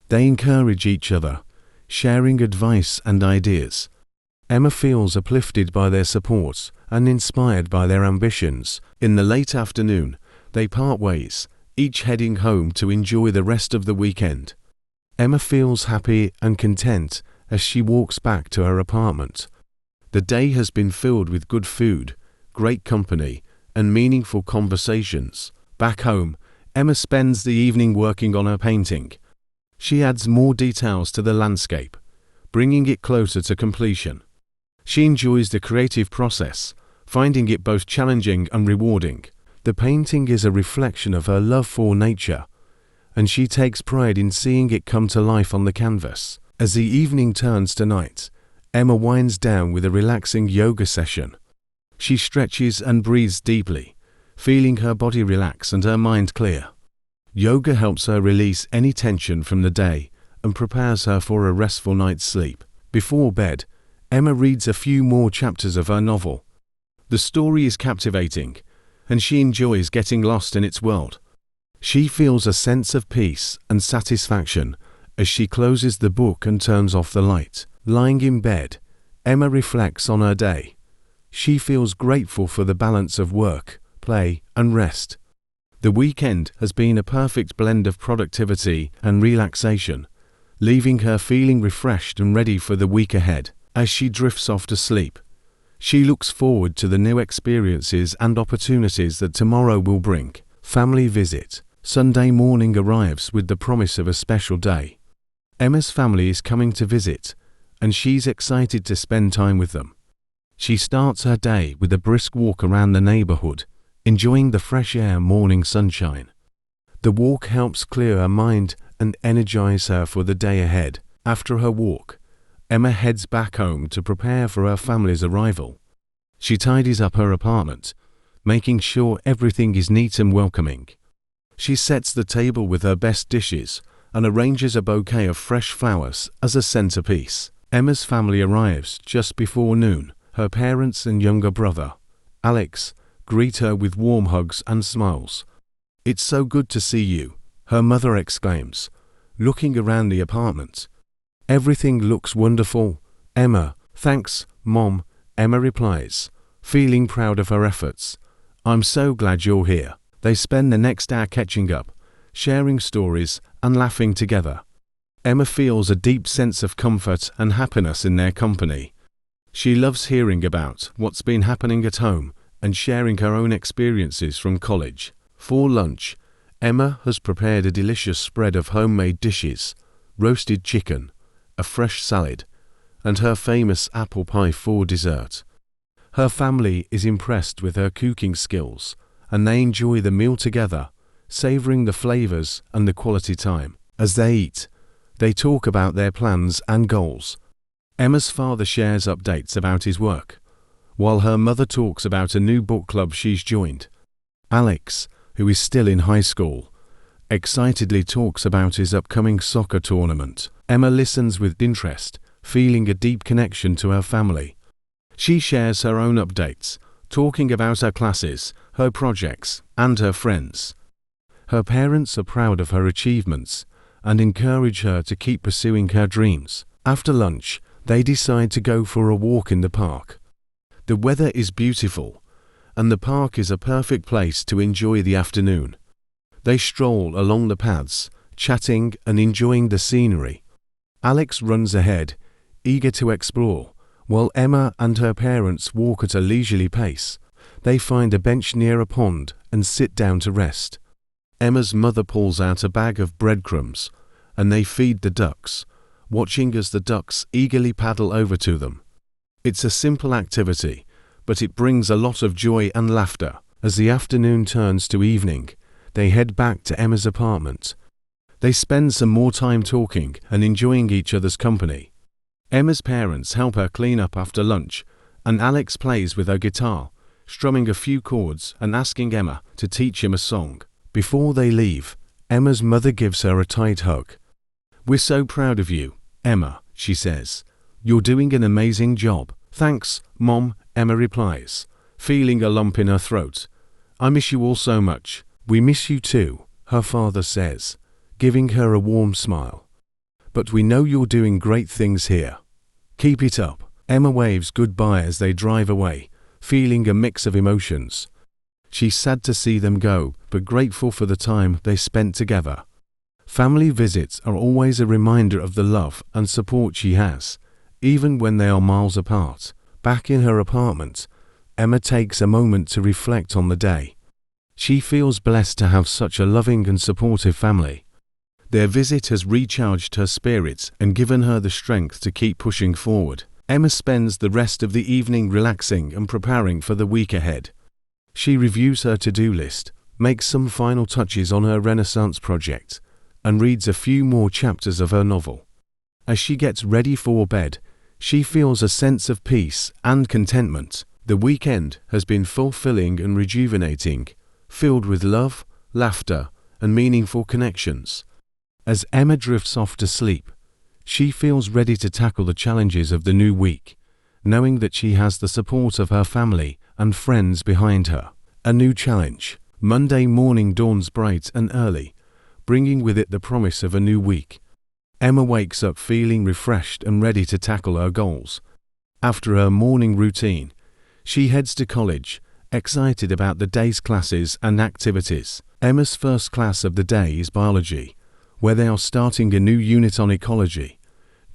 They encourage each other, sharing advice and ideas. Emma feels uplifted by their support and inspired by their ambitions. In the late afternoon, they part ways, each heading home to enjoy the rest of the weekend. Emma feels happy and content as she walks back to her apartment. The day has been filled with good food, great company, and meaningful conversations. Back home, Emma spends the evening working on her painting. She adds more details to the landscape, bringing it closer to completion. She enjoys the creative process, finding it both challenging and rewarding. The painting is a reflection of her love for nature, and she takes pride in seeing it come to life on the canvas. As the evening turns to night, Emma winds down with a relaxing yoga session. She stretches and breathes deeply, feeling her body relax and her mind clear. Yoga helps her release any tension from the day and prepares her for a restful night's sleep. Before bed, Emma reads a few more chapters of her novel. The story is captivating, and she enjoys getting lost in its world. She feels a sense of peace and satisfaction as she closes the book and turns off the light. Lying in bed, Emma reflects on her day. She feels grateful for the balance of work, play, and rest. The weekend has been a perfect blend of productivity and relaxation, leaving her feeling refreshed and ready for the week ahead. As she drifts off to sleep, she looks forward to the new experiences and opportunities that tomorrow will bring. Family visit. Sunday morning arrives with the promise of a special day. Emma's family is coming to visit, and she's excited to spend time with them. She starts her day with a brisk walk around the neighborhood, enjoying the fresh air and morning sunshine. The walk helps clear her mind and energize her for the day ahead. After her walk, Emma heads back home to prepare for her family's arrival. She tidies up her apartment, making sure everything is neat and welcoming. She sets the table with her best dishes and arranges a bouquet of fresh flowers as a centerpiece. Emma's family arrives just before noon. Her parents and younger brother, Alex, greet her with warm hugs and smiles. "It's so good to see you," her mother exclaims, looking around the apartment. "Everything looks wonderful, Emma." "Thanks, Mom," Emma replies, feeling proud of her efforts. "I'm so glad you're here." They spend the next hour catching up, sharing stories and laughing together. Emma feels a deep sense of comfort and happiness in their company. She loves hearing about what's been happening at home and sharing her own experiences from college. For lunch, Emma has prepared a delicious spread of homemade dishes, roasted chicken, a fresh salad, and her famous apple pie for dessert. Her family is impressed with her cooking skills, and they enjoy the meal together, savoring the flavors and the quality time. As they eat, they talk about their plans and goals. Emma's father shares updates about his work, while her mother talks about a new book club she's joined. Alex, who is still in high school, excitedly talks about his upcoming soccer tournament. Emma listens with interest, feeling a deep connection to her family. She shares her own updates, talking about her classes, her projects, and her friends. Her parents are proud of her achievements and encourage her to keep pursuing her dreams. After lunch, they decide to go for a walk in the park. The weather is beautiful, and the park is a perfect place to enjoy the afternoon. They stroll along the paths, chatting and enjoying the scenery. Alex runs ahead, eager to explore, while Emma and her parents walk at a leisurely pace. They find a bench near a pond and sit down to rest. Emma's mother pulls out a bag of breadcrumbs, and they feed the ducks, watching as the ducks eagerly paddle over to them. It's a simple activity, but it brings a lot of joy and laughter. As the afternoon turns to evening, they head back to Emma's apartment. They spend some more time talking and enjoying each other's company. Emma's parents help her clean up after lunch, and Alex plays with her guitar, strumming a few chords and asking Emma to teach him a song. Before they leave, Emma's mother gives her a tight hug. "We're so proud of you, Emma," she says. "You're doing an amazing job." "Thanks, Mom," Emma replies, feeling a lump in her throat. "I miss you all so much." "We miss you too," her father says, giving her a warm smile. "But we know you're doing great things here. Keep it up." Emma waves goodbye as they drive away, feeling a mix of emotions. She's sad to see them go, but grateful for the time they spent together. Family visits are always a reminder of the love and support she has, even when they are miles apart. Back in her apartment, Emma takes a moment to reflect on the day. She feels blessed to have such a loving and supportive family. Their visit has recharged her spirits and given her the strength to keep pushing forward. Emma spends the rest of the evening relaxing and preparing for the week ahead. She reviews her to-do list, makes some final touches on her Renaissance project, and reads a few more chapters of her novel. As she gets ready for bed, she feels a sense of peace and contentment. The weekend has been fulfilling and rejuvenating, filled with love, laughter, and meaningful connections. As Emma drifts off to sleep, she feels ready to tackle the challenges of the new week, knowing that she has the support of her family and friends behind her. A new challenge. Monday morning dawns bright and early, bringing with it the promise of a new week. Emma wakes up feeling refreshed and ready to tackle her goals. After her morning routine, she heads to college, excited about the day's classes and activities. Emma's first class of the day is biology, where they are starting a new unit on ecology.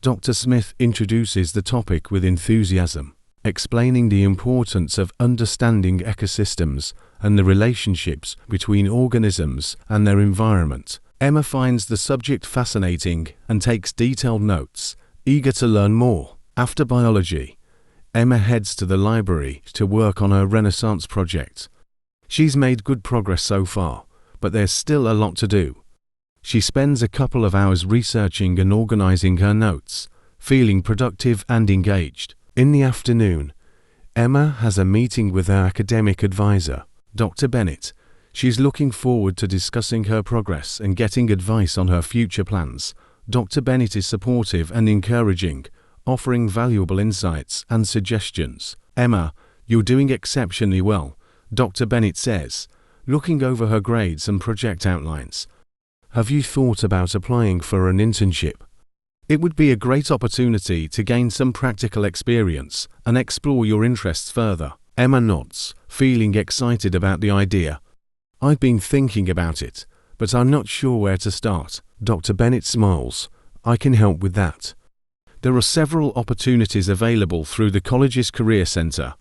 Dr. Smith introduces the topic with enthusiasm, explaining the importance of understanding ecosystems and the relationships between organisms and their environment. Emma finds the subject fascinating and takes detailed notes, eager to learn more. After biology, Emma heads to the library to work on her Renaissance project. She's made good progress so far, but there's still a lot to do. She spends a couple of hours researching and organizing her notes, feeling productive and engaged. In the afternoon, Emma has a meeting with her academic advisor, Dr. Bennett. She's looking forward to discussing her progress and getting advice on her future plans. Dr. Bennett is supportive and encouraging, offering valuable insights and suggestions. "Emma, you're doing exceptionally well," Dr. Bennett says, looking over her grades and project outlines. "Have you thought about applying for an internship? It would be a great opportunity to gain some practical experience and explore your interests further." Emma nods, feeling excited about the idea. "I've been thinking about it, but I'm not sure where to start." Dr. Bennett smiles. "I can help with that. There are several opportunities available through the college's Career Center.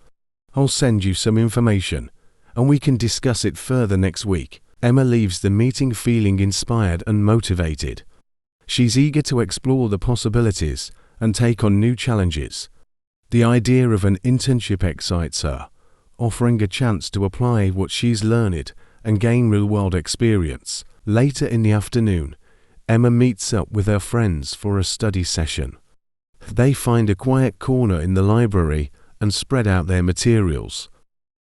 I'll send you some information, and we can discuss it further next week." Emma leaves the meeting feeling inspired and motivated. She's eager to explore the possibilities and take on new challenges. The idea of an internship excites her, offering a chance to apply what she's learned and gain real-world experience. Later in the afternoon, Emma meets up with her friends for a study session. They find a quiet corner in the library and spread out their materials.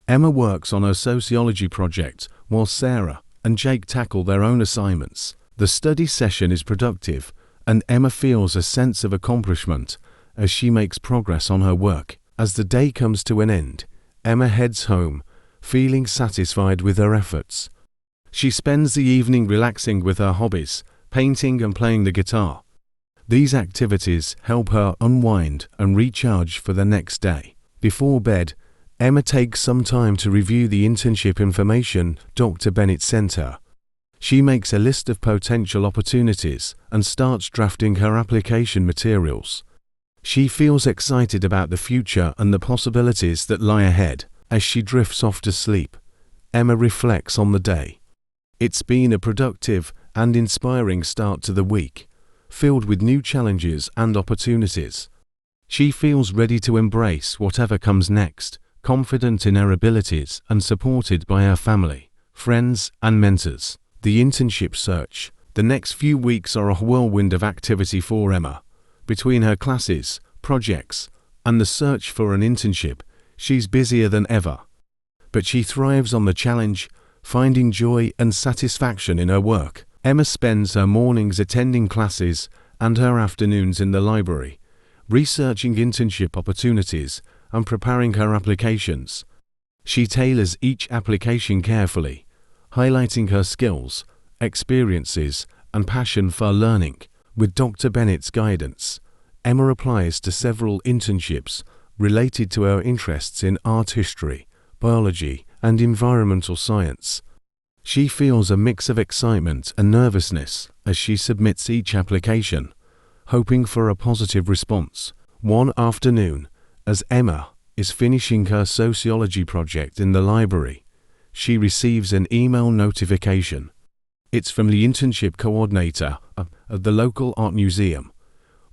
Emma works on her sociology project while Sarah and Jake tackle their own assignments. The study session is productive, and Emma feels a sense of accomplishment as she makes progress on her work. As the day comes to an end, Emma heads home, feeling satisfied with her efforts. She spends the evening relaxing with her hobbies, painting and playing the guitar. These activities help her unwind and recharge for the next day. Before bed, Emma takes some time to review the internship information Dr. Bennett sent her. She makes a list of potential opportunities and starts drafting her application materials. She feels excited about the future and the possibilities that lie ahead. As she drifts off to sleep, Emma reflects on the day. It's been a productive and inspiring start to the week, filled with new challenges and opportunities. She feels ready to embrace whatever comes next, confident in her abilities and supported by her family, friends, and mentors. The internship search. The next few weeks are a whirlwind of activity for Emma. Between her classes, projects, and the search for an internship, she's busier than ever. But she thrives on the challenge, finding joy and satisfaction in her work. Emma spends her mornings attending classes and her afternoons in the library, researching internship opportunities and preparing her applications. She tailors each application carefully, highlighting her skills, experiences, and passion for learning. With Dr. Bennett's guidance, Emma applies to several internships related to her interests in art history, biology, and environmental science. She feels a mix of excitement and nervousness as she submits each application, hoping for a positive response. One afternoon, as Emma is finishing her sociology project in the library, she receives an email notification. It's from the internship coordinator of the local art museum,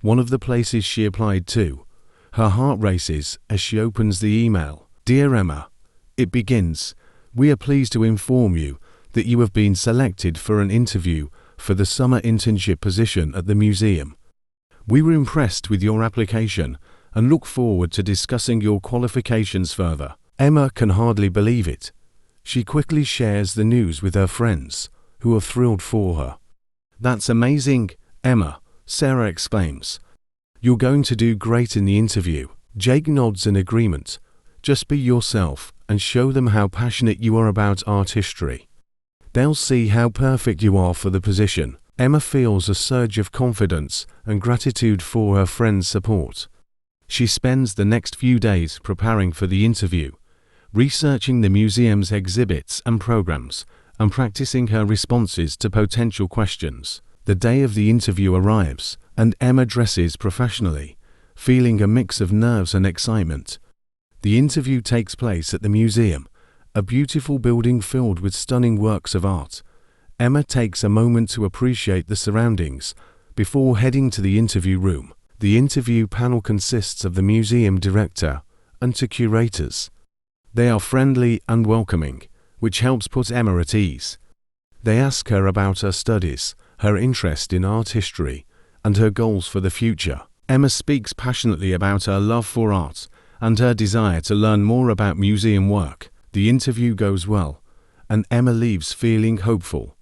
one of the places she applied to. Her heart races as she opens the email. "Dear Emma," it begins, "we are pleased to inform you that you have been selected for an interview for the summer internship position at the museum. We were impressed with your application and look forward to discussing your qualifications further." Emma can hardly believe it. She quickly shares the news with her friends, who are thrilled for her. "That's amazing, Emma," Sarah exclaims. "You're going to do great in the interview." Jake nods in agreement. "Just be yourself and show them how passionate you are about art history. They'll see how perfect you are for the position." Emma feels a surge of confidence and gratitude for her friends' support. She spends the next few days preparing for the interview, researching the museum's exhibits and programs, and practicing her responses to potential questions. The day of the interview arrives, and Emma dresses professionally, feeling a mix of nerves and excitement. The interview takes place at the museum, a beautiful building filled with stunning works of art. Emma takes a moment to appreciate the surroundings before heading to the interview room. The interview panel consists of the museum director and two curators. They are friendly and welcoming, which helps put Emma at ease. They ask her about her studies, her interest in art history, and her goals for the future. Emma speaks passionately about her love for art and her desire to learn more about museum work. The interview goes well, and Emma leaves feeling hopeful.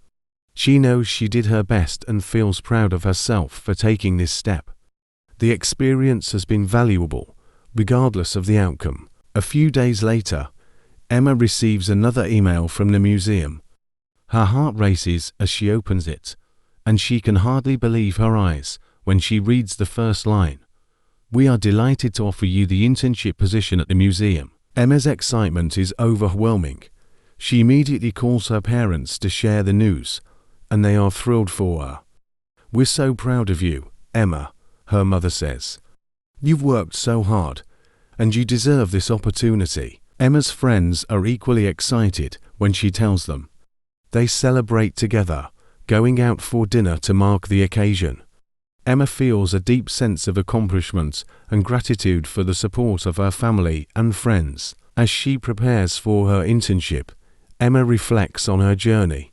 She knows she did her best and feels proud of herself for taking this step. The experience has been valuable, regardless of the outcome. A few days later, Emma receives another email from the museum. Her heart races as she opens it, and she can hardly believe her eyes when she reads the first line. "We are delighted to offer you the internship position at the museum." Emma's excitement is overwhelming. She immediately calls her parents to share the news, and they are thrilled for her. "We're so proud of you, Emma," her mother says. "You've worked so hard, and you deserve this opportunity." Emma's friends are equally excited when she tells them. They celebrate together, going out for dinner to mark the occasion. Emma feels a deep sense of accomplishment and gratitude for the support of her family and friends. As she prepares for her internship, Emma reflects on her journey.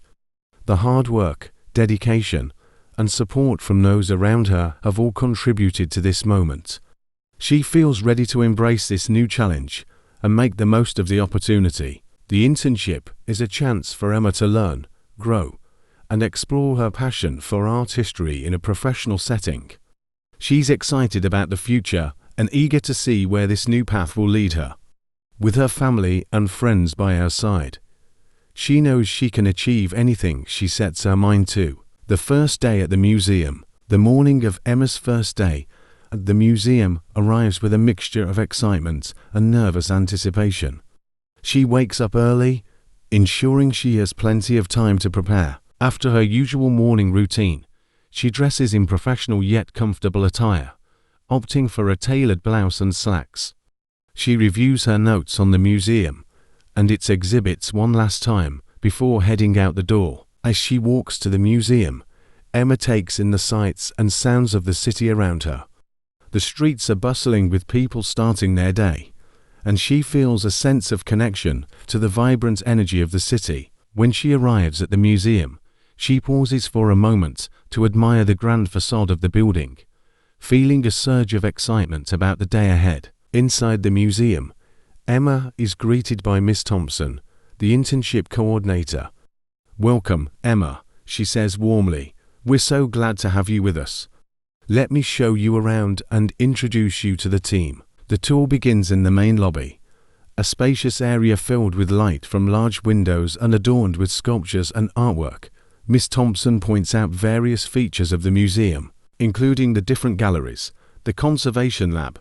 The hard work, dedication, and support from those around her have all contributed to this moment. She feels ready to embrace this new challenge and make the most of the opportunity. The internship is a chance for Emma to learn, grow, and explore her passion for art history in a professional setting. She's excited about the future and eager to see where this new path will lead her. With her family and friends by her side, she knows she can achieve anything she sets her mind to. The first day at the museum. The morning of Emma's first day at the museum arrives with a mixture of excitement and nervous anticipation. She wakes up early, ensuring she has plenty of time to prepare. After her usual morning routine, she dresses in professional yet comfortable attire, opting for a tailored blouse and slacks. She reviews her notes on the museum and its exhibits one last time before heading out the door. As she walks to the museum, Emma takes in the sights and sounds of the city around her. The streets are bustling with people starting their day, and she feels a sense of connection to the vibrant energy of the city. When she arrives at the museum, she pauses for a moment to admire the grand facade of the building, feeling a surge of excitement about the day ahead. Inside the museum, Emma is greeted by Miss Thompson, the internship coordinator. "Welcome, Emma," she says warmly. "We're so glad to have you with us. Let me show you around and introduce you to the team." The tour begins in the main lobby, a spacious area filled with light from large windows and adorned with sculptures and artwork. Miss Thompson points out various features of the museum, including the different galleries, the conservation lab,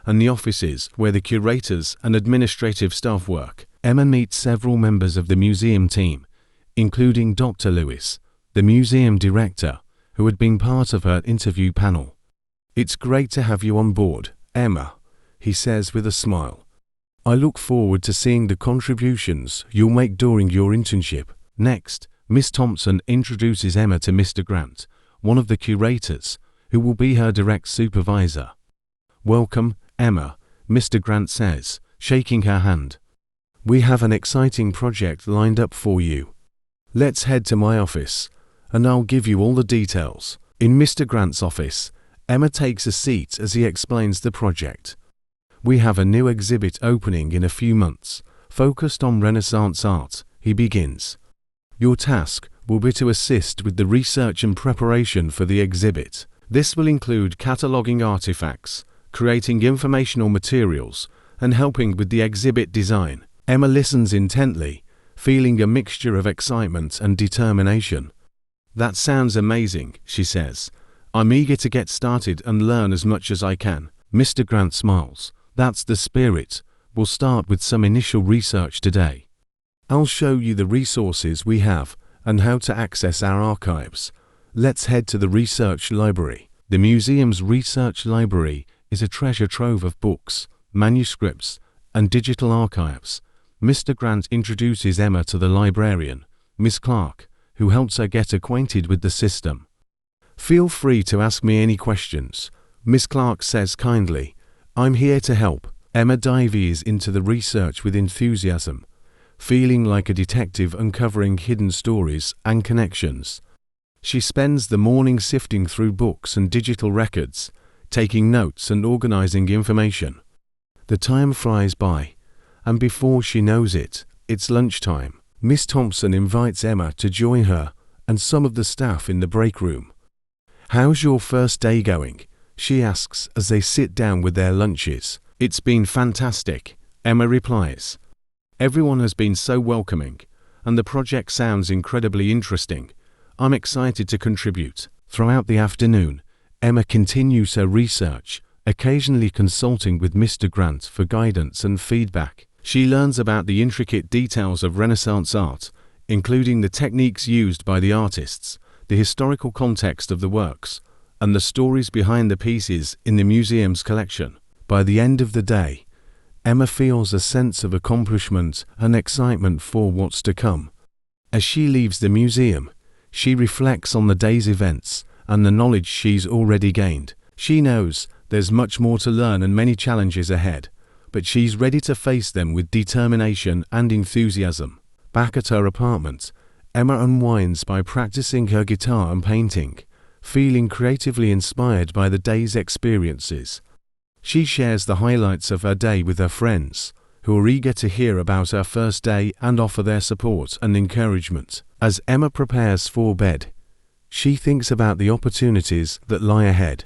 and the offices where the curators and administrative staff work. Emma meets several members of the museum team, including Dr. Lewis, the museum director, who had been part of her interview panel. "It's great to have you on board, Emma," he says with a smile. "I look forward to seeing the contributions you'll make during your internship." Next, Miss Thompson introduces Emma to Mr. Grant, one of the curators, who will be her direct supervisor. "Welcome, Emma," Mr. Grant says, shaking her hand. "We have an exciting project lined up for you. Let's head to my office, and I'll give you all the details." In Mr. Grant's office, Emma takes a seat as he explains the project. "We have a new exhibit opening in a few months, focused on Renaissance art," he begins. "Your task will be to assist with the research and preparation for the exhibit. This will include cataloging artifacts, creating informational materials, and helping with the exhibit design." Emma listens intently, feeling a mixture of excitement and determination. "That sounds amazing," she says. "I'm eager to get started and learn as much as I can." Mr. Grant smiles. "That's the spirit. We'll start with some initial research today. I'll show you the resources we have and how to access our archives. Let's head to the research library." The museum's research library is a treasure trove of books, manuscripts, and digital archives. Mr. Grant introduces Emma to the librarian, Miss Clark, who helps her get acquainted with the system. "Feel free to ask me any questions," Miss Clark says kindly. "I'm here to help." Emma dives into the research with enthusiasm, feeling like a detective uncovering hidden stories and connections. She spends the morning sifting through books and digital records, taking notes and organizing information. The time flies by, and before she knows it, it's lunchtime. Miss Thompson invites Emma to join her and some of the staff in the break room. "How's your first day going?" she asks as they sit down with their lunches. "It's been fantastic," Emma replies. "Everyone has been so welcoming, and the project sounds incredibly interesting. I'm excited to contribute." Throughout the afternoon, Emma continues her research, occasionally consulting with Mr. Grant for guidance and feedback. She learns about the intricate details of Renaissance art, including the techniques used by the artists, the historical context of the works, and the stories behind the pieces in the museum's collection. By the end of the day, Emma feels a sense of accomplishment and excitement for what's to come. As she leaves the museum, she reflects on the day's events and the knowledge she's already gained. She knows there's much more to learn and many challenges ahead, but she's ready to face them with determination and enthusiasm. Back at her apartment, Emma unwinds by practicing her guitar and painting, feeling creatively inspired by the day's experiences. She shares the highlights of her day with her friends, who are eager to hear about her first day and offer their support and encouragement. As Emma prepares for bed, she thinks about the opportunities that lie ahead.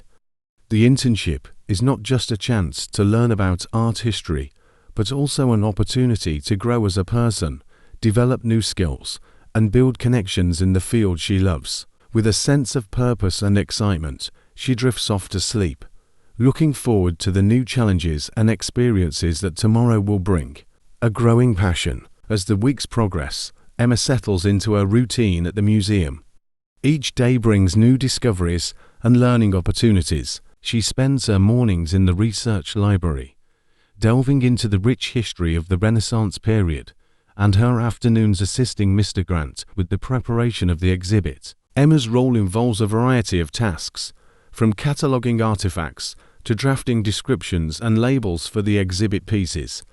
The internship is not just a chance to learn about art history, but also an opportunity to grow as a person, develop new skills, and build connections in the field she loves. With a sense of purpose and excitement, she drifts off to sleep, looking forward to the new challenges and experiences that tomorrow will bring. A growing passion. As the weeks progress, Emma settles into her routine at the museum. Each day brings new discoveries and learning opportunities. She spends her mornings in the research library, delving into the rich history of the Renaissance period and her afternoons assisting Mr. Grant with the preparation of the exhibit. Emma's role involves a variety of tasks, from cataloguing artifacts to drafting descriptions and labels for the exhibit pieces.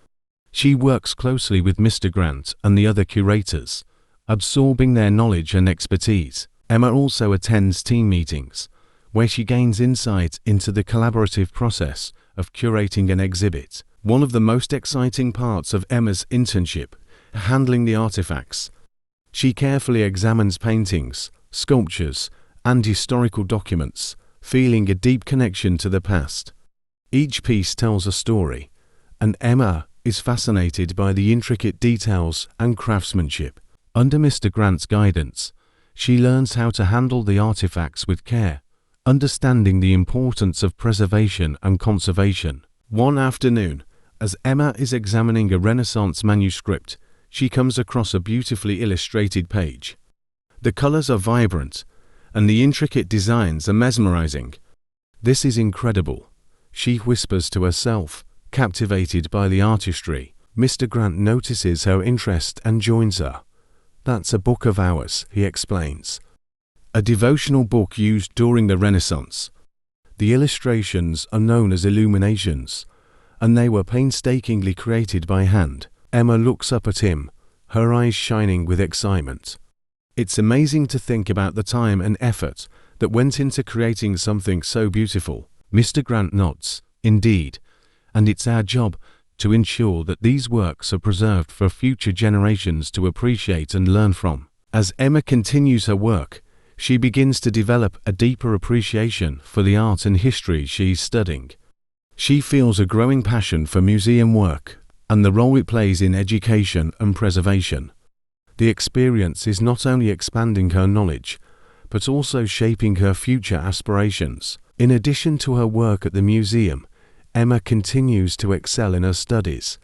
She works closely with Mr. Grant and the other curators, absorbing their knowledge and expertise. Emma also attends team meetings, where she gains insight into the collaborative process of curating an exhibit. One of the most exciting parts of Emma's internship, handling the artifacts. She carefully examines paintings, sculptures, and historical documents, feeling a deep connection to the past. Each piece tells a story, and Emma is fascinated by the intricate details and craftsmanship. Under Mr. Grant's guidance, she learns how to handle the artifacts with care, understanding the importance of preservation and conservation. One afternoon, as Emma is examining a Renaissance manuscript, she comes across a beautifully illustrated page. The colors are vibrant, and the intricate designs are mesmerizing. "This is incredible," she whispers to herself, captivated by the artistry. Mr. Grant notices her interest and joins her. "That's a book of hours," he explains. "A devotional book used during the Renaissance. The illustrations are known as illuminations, and they were painstakingly created by hand." Emma looks up at him, her eyes shining with excitement. It's amazing to think about the time and effort that went into creating something so beautiful. Mr. Grant nods. "Indeed, and it's our job to ensure that these works are preserved for future generations to appreciate and learn from." As Emma continues her work, she begins to develop a deeper appreciation for the art and history she's studying. She feels a growing passion for museum work and the role it plays in education and preservation. The experience is not only expanding her knowledge, but also shaping her future aspirations. In addition to her work at the museum, Emma continues to excel in her studies.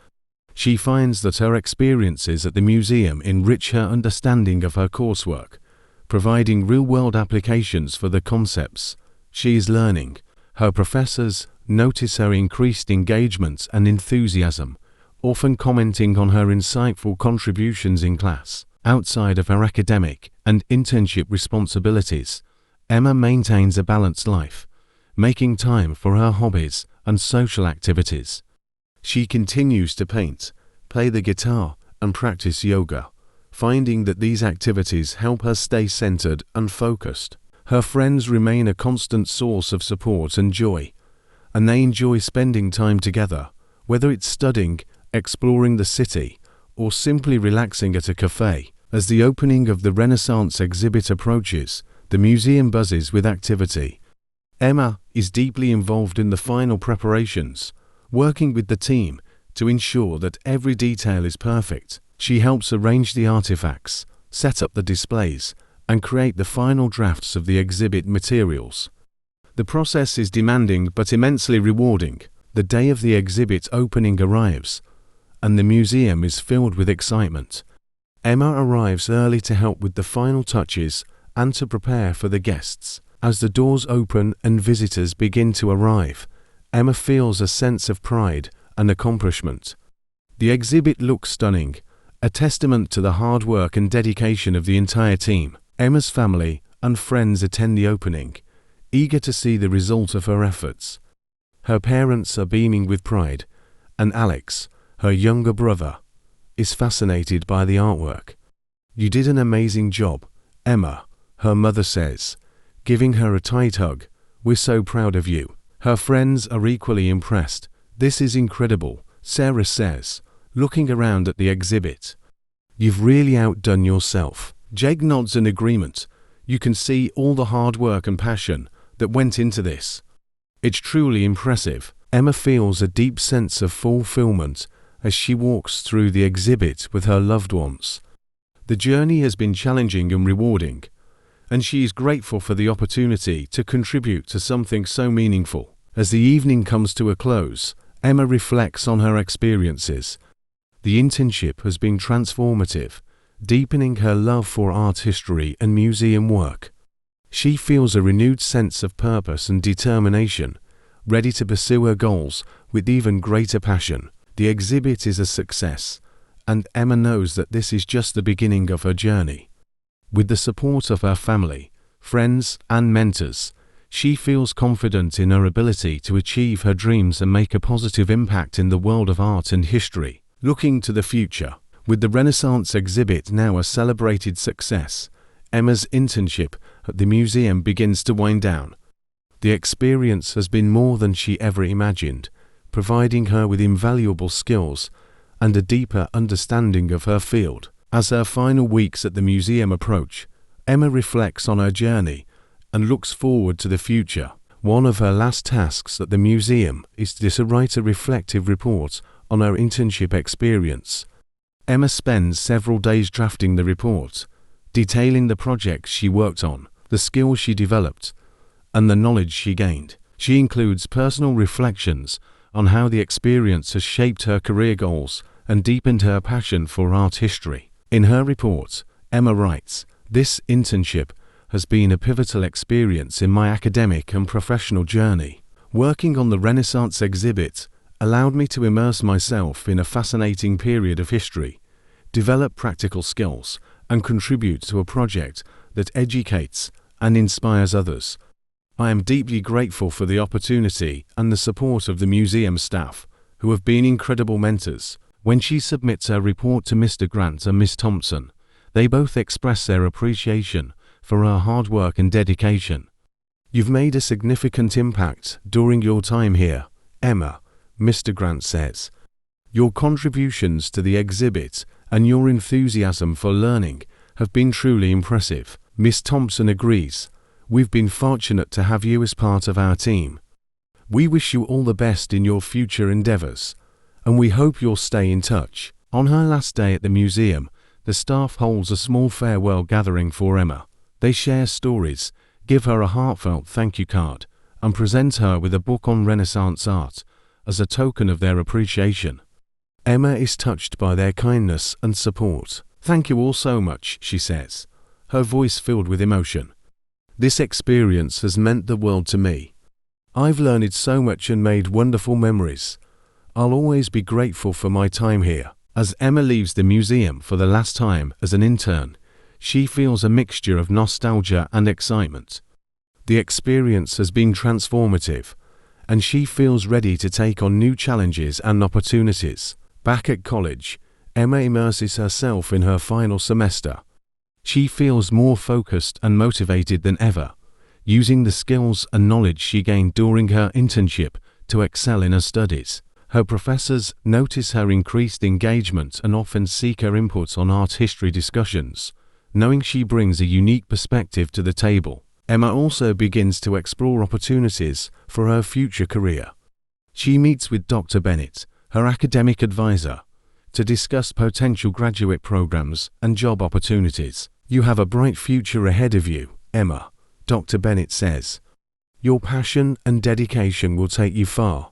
She finds that her experiences at the museum enrich her understanding of her coursework, providing real-world applications for the concepts she is learning. Her professors notice her increased engagement and enthusiasm, often commenting on her insightful contributions in class. Outside of her academic and internship responsibilities, Emma maintains a balanced life, making time for her hobbies and social activities. She continues to paint, play the guitar, and practice yoga, finding that these activities help her stay centered and focused. Her friends remain a constant source of support and joy, and they enjoy spending time together, whether it's studying, exploring the city, or simply relaxing at a cafe. As the opening of the Renaissance exhibit approaches, the museum buzzes with activity. Emma is deeply involved in the final preparations, working with the team to ensure that every detail is perfect. She helps arrange the artifacts, set up the displays, and create the final drafts of the exhibit materials. The process is demanding but immensely rewarding. The day of the exhibit opening arrives, and the museum is filled with excitement. Emma arrives early to help with the final touches and to prepare for the guests. As the doors open and visitors begin to arrive, Emma feels a sense of pride and accomplishment. The exhibit looks stunning, a testament to the hard work and dedication of the entire team. Emma's family and friends attend the opening, eager to see the result of her efforts. Her parents are beaming with pride, and Alex, her younger brother, is fascinated by the artwork. "You did an amazing job, Emma," her mother says, giving her a tight hug. "We're so proud of you." Her friends are equally impressed. "This is incredible," Sarah says, looking around at the exhibit. "You've really outdone yourself." Jake nods in agreement. "You can see all the hard work and passion that went into this. It's truly impressive." Emma feels a deep sense of fulfillment as she walks through the exhibit with her loved ones. The journey has been challenging and rewarding, and she is grateful for the opportunity to contribute to something so meaningful. As the evening comes to a close, Emma reflects on her experiences. The internship has been transformative, deepening her love for art history and museum work. She feels a renewed sense of purpose and determination, ready to pursue her goals with even greater passion. The exhibit is a success, and Emma knows that this is just the beginning of her journey. With the support of her family, friends, and mentors, she feels confident in her ability to achieve her dreams and make a positive impact in the world of art and history. Looking to the future, with the Renaissance exhibit now a celebrated success, Emma's internship at the museum begins to wind down. The experience has been more than she ever imagined, providing her with invaluable skills and a deeper understanding of her field. As her final weeks at the museum approach, Emma reflects on her journey and looks forward to the future. One of her last tasks at the museum is to write a reflective report on her internship experience. Emma spends several days drafting the report, detailing the projects she worked on, the skills she developed, and the knowledge she gained. She includes personal reflections on how the experience has shaped her career goals and deepened her passion for art history. In her report, Emma writes, "This internship has been a pivotal experience in my academic and professional journey. Working on the Renaissance exhibit allowed me to immerse myself in a fascinating period of history, develop practical skills, and contribute to a project that educates and inspires others. I am deeply grateful for the opportunity and the support of the museum staff, who have been incredible mentors." When she submits her report to Mr. Grant and Miss Thompson, they both express their appreciation for her hard work and dedication. "You've made a significant impact during your time here, Emma," Mr. Grant says. "Your contributions to the exhibit and your enthusiasm for learning have been truly impressive." Miss Thompson agrees. "We've been fortunate to have you as part of our team. We wish you all the best in your future endeavors, and we hope you'll stay in touch." On her last day at the museum, the staff holds a small farewell gathering for Emma. They share stories, give her a heartfelt thank you card, and present her with a book on Renaissance art as a token of their appreciation. Emma is touched by their kindness and support. "Thank you all so much," she says, her voice filled with emotion. "This experience has meant the world to me. I've learned so much and made wonderful memories. I'll always be grateful for my time here." As Emma leaves the museum for the last time as an intern, she feels a mixture of nostalgia and excitement. The experience has been transformative, and she feels ready to take on new challenges and opportunities. Back at college, Emma immerses herself in her final semester. She feels more focused and motivated than ever, using the skills and knowledge she gained during her internship to excel in her studies. Her professors notice her increased engagement and often seek her input on art history discussions, knowing she brings a unique perspective to the table. Emma also begins to explore opportunities for her future career. She meets with Dr. Bennett, her academic advisor, to discuss potential graduate programs and job opportunities. "You have a bright future ahead of you, Emma," Dr. Bennett says. "Your passion and dedication will take you far.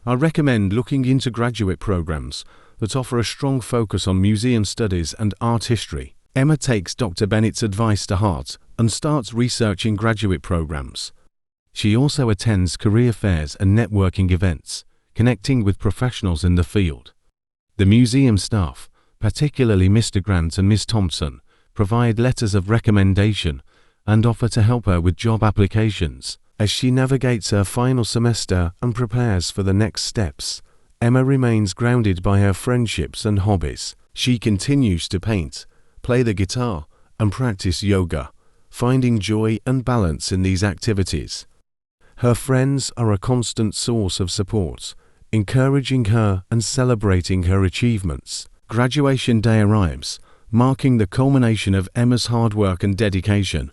I recommend looking into graduate programs that offer a strong focus on museum studies and art history." Emma takes Dr. Bennett's advice to heart and starts researching graduate programs. She also attends career fairs and networking events, connecting with professionals in the field. The museum staff, particularly Mr. Grant and Miss Thompson, provide letters of recommendation and offer to help her with job applications. As she navigates her final semester and prepares for the next steps, Emma remains grounded by her friendships and hobbies. She continues to paint, play the guitar, and practice yoga, finding joy and balance in these activities. Her friends are a constant source of support, encouraging her and celebrating her achievements. Graduation day arrives, marking the culmination of Emma's hard work and dedication.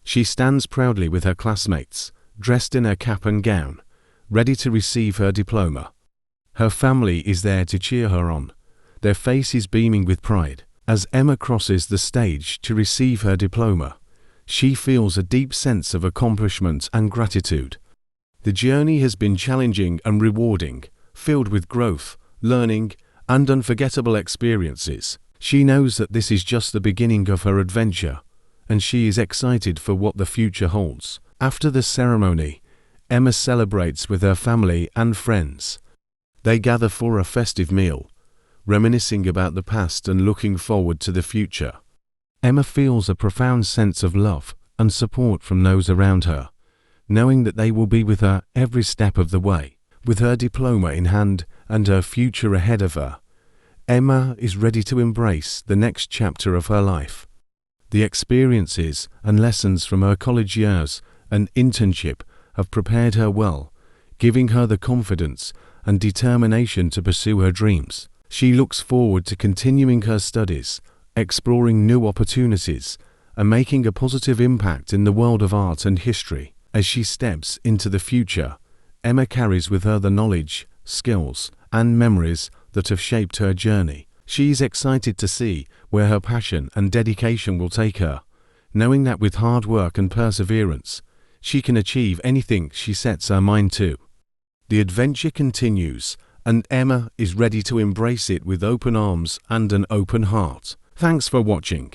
She stands proudly with her classmates, dressed in her cap and gown, ready to receive her diploma. Her family is there to cheer her on, their faces beaming with pride. As Emma crosses the stage to receive her diploma, she feels a deep sense of accomplishment and gratitude. The journey has been challenging and rewarding, filled with growth, learning, and unforgettable experiences. She knows that this is just the beginning of her adventure, and she is excited for what the future holds. After the ceremony, Emma celebrates with her family and friends. They gather for a festive meal, reminiscing about the past and looking forward to the future. Emma feels a profound sense of love and support from those around her, knowing that they will be with her every step of the way. With her diploma in hand and her future ahead of her, Emma is ready to embrace the next chapter of her life. The experiences and lessons from her college years and internship have prepared her well, giving her the confidence and determination to pursue her dreams. She looks forward to continuing her studies, exploring new opportunities, and making a positive impact in the world of art and history. As she steps into the future, Emma carries with her the knowledge, skills, and memories that have shaped her journey. She is excited to see where her passion and dedication will take her, knowing that with hard work and perseverance, she can achieve anything she sets her mind to. The adventure continues, and Emma is ready to embrace it with open arms and an open heart. Thanks for watching.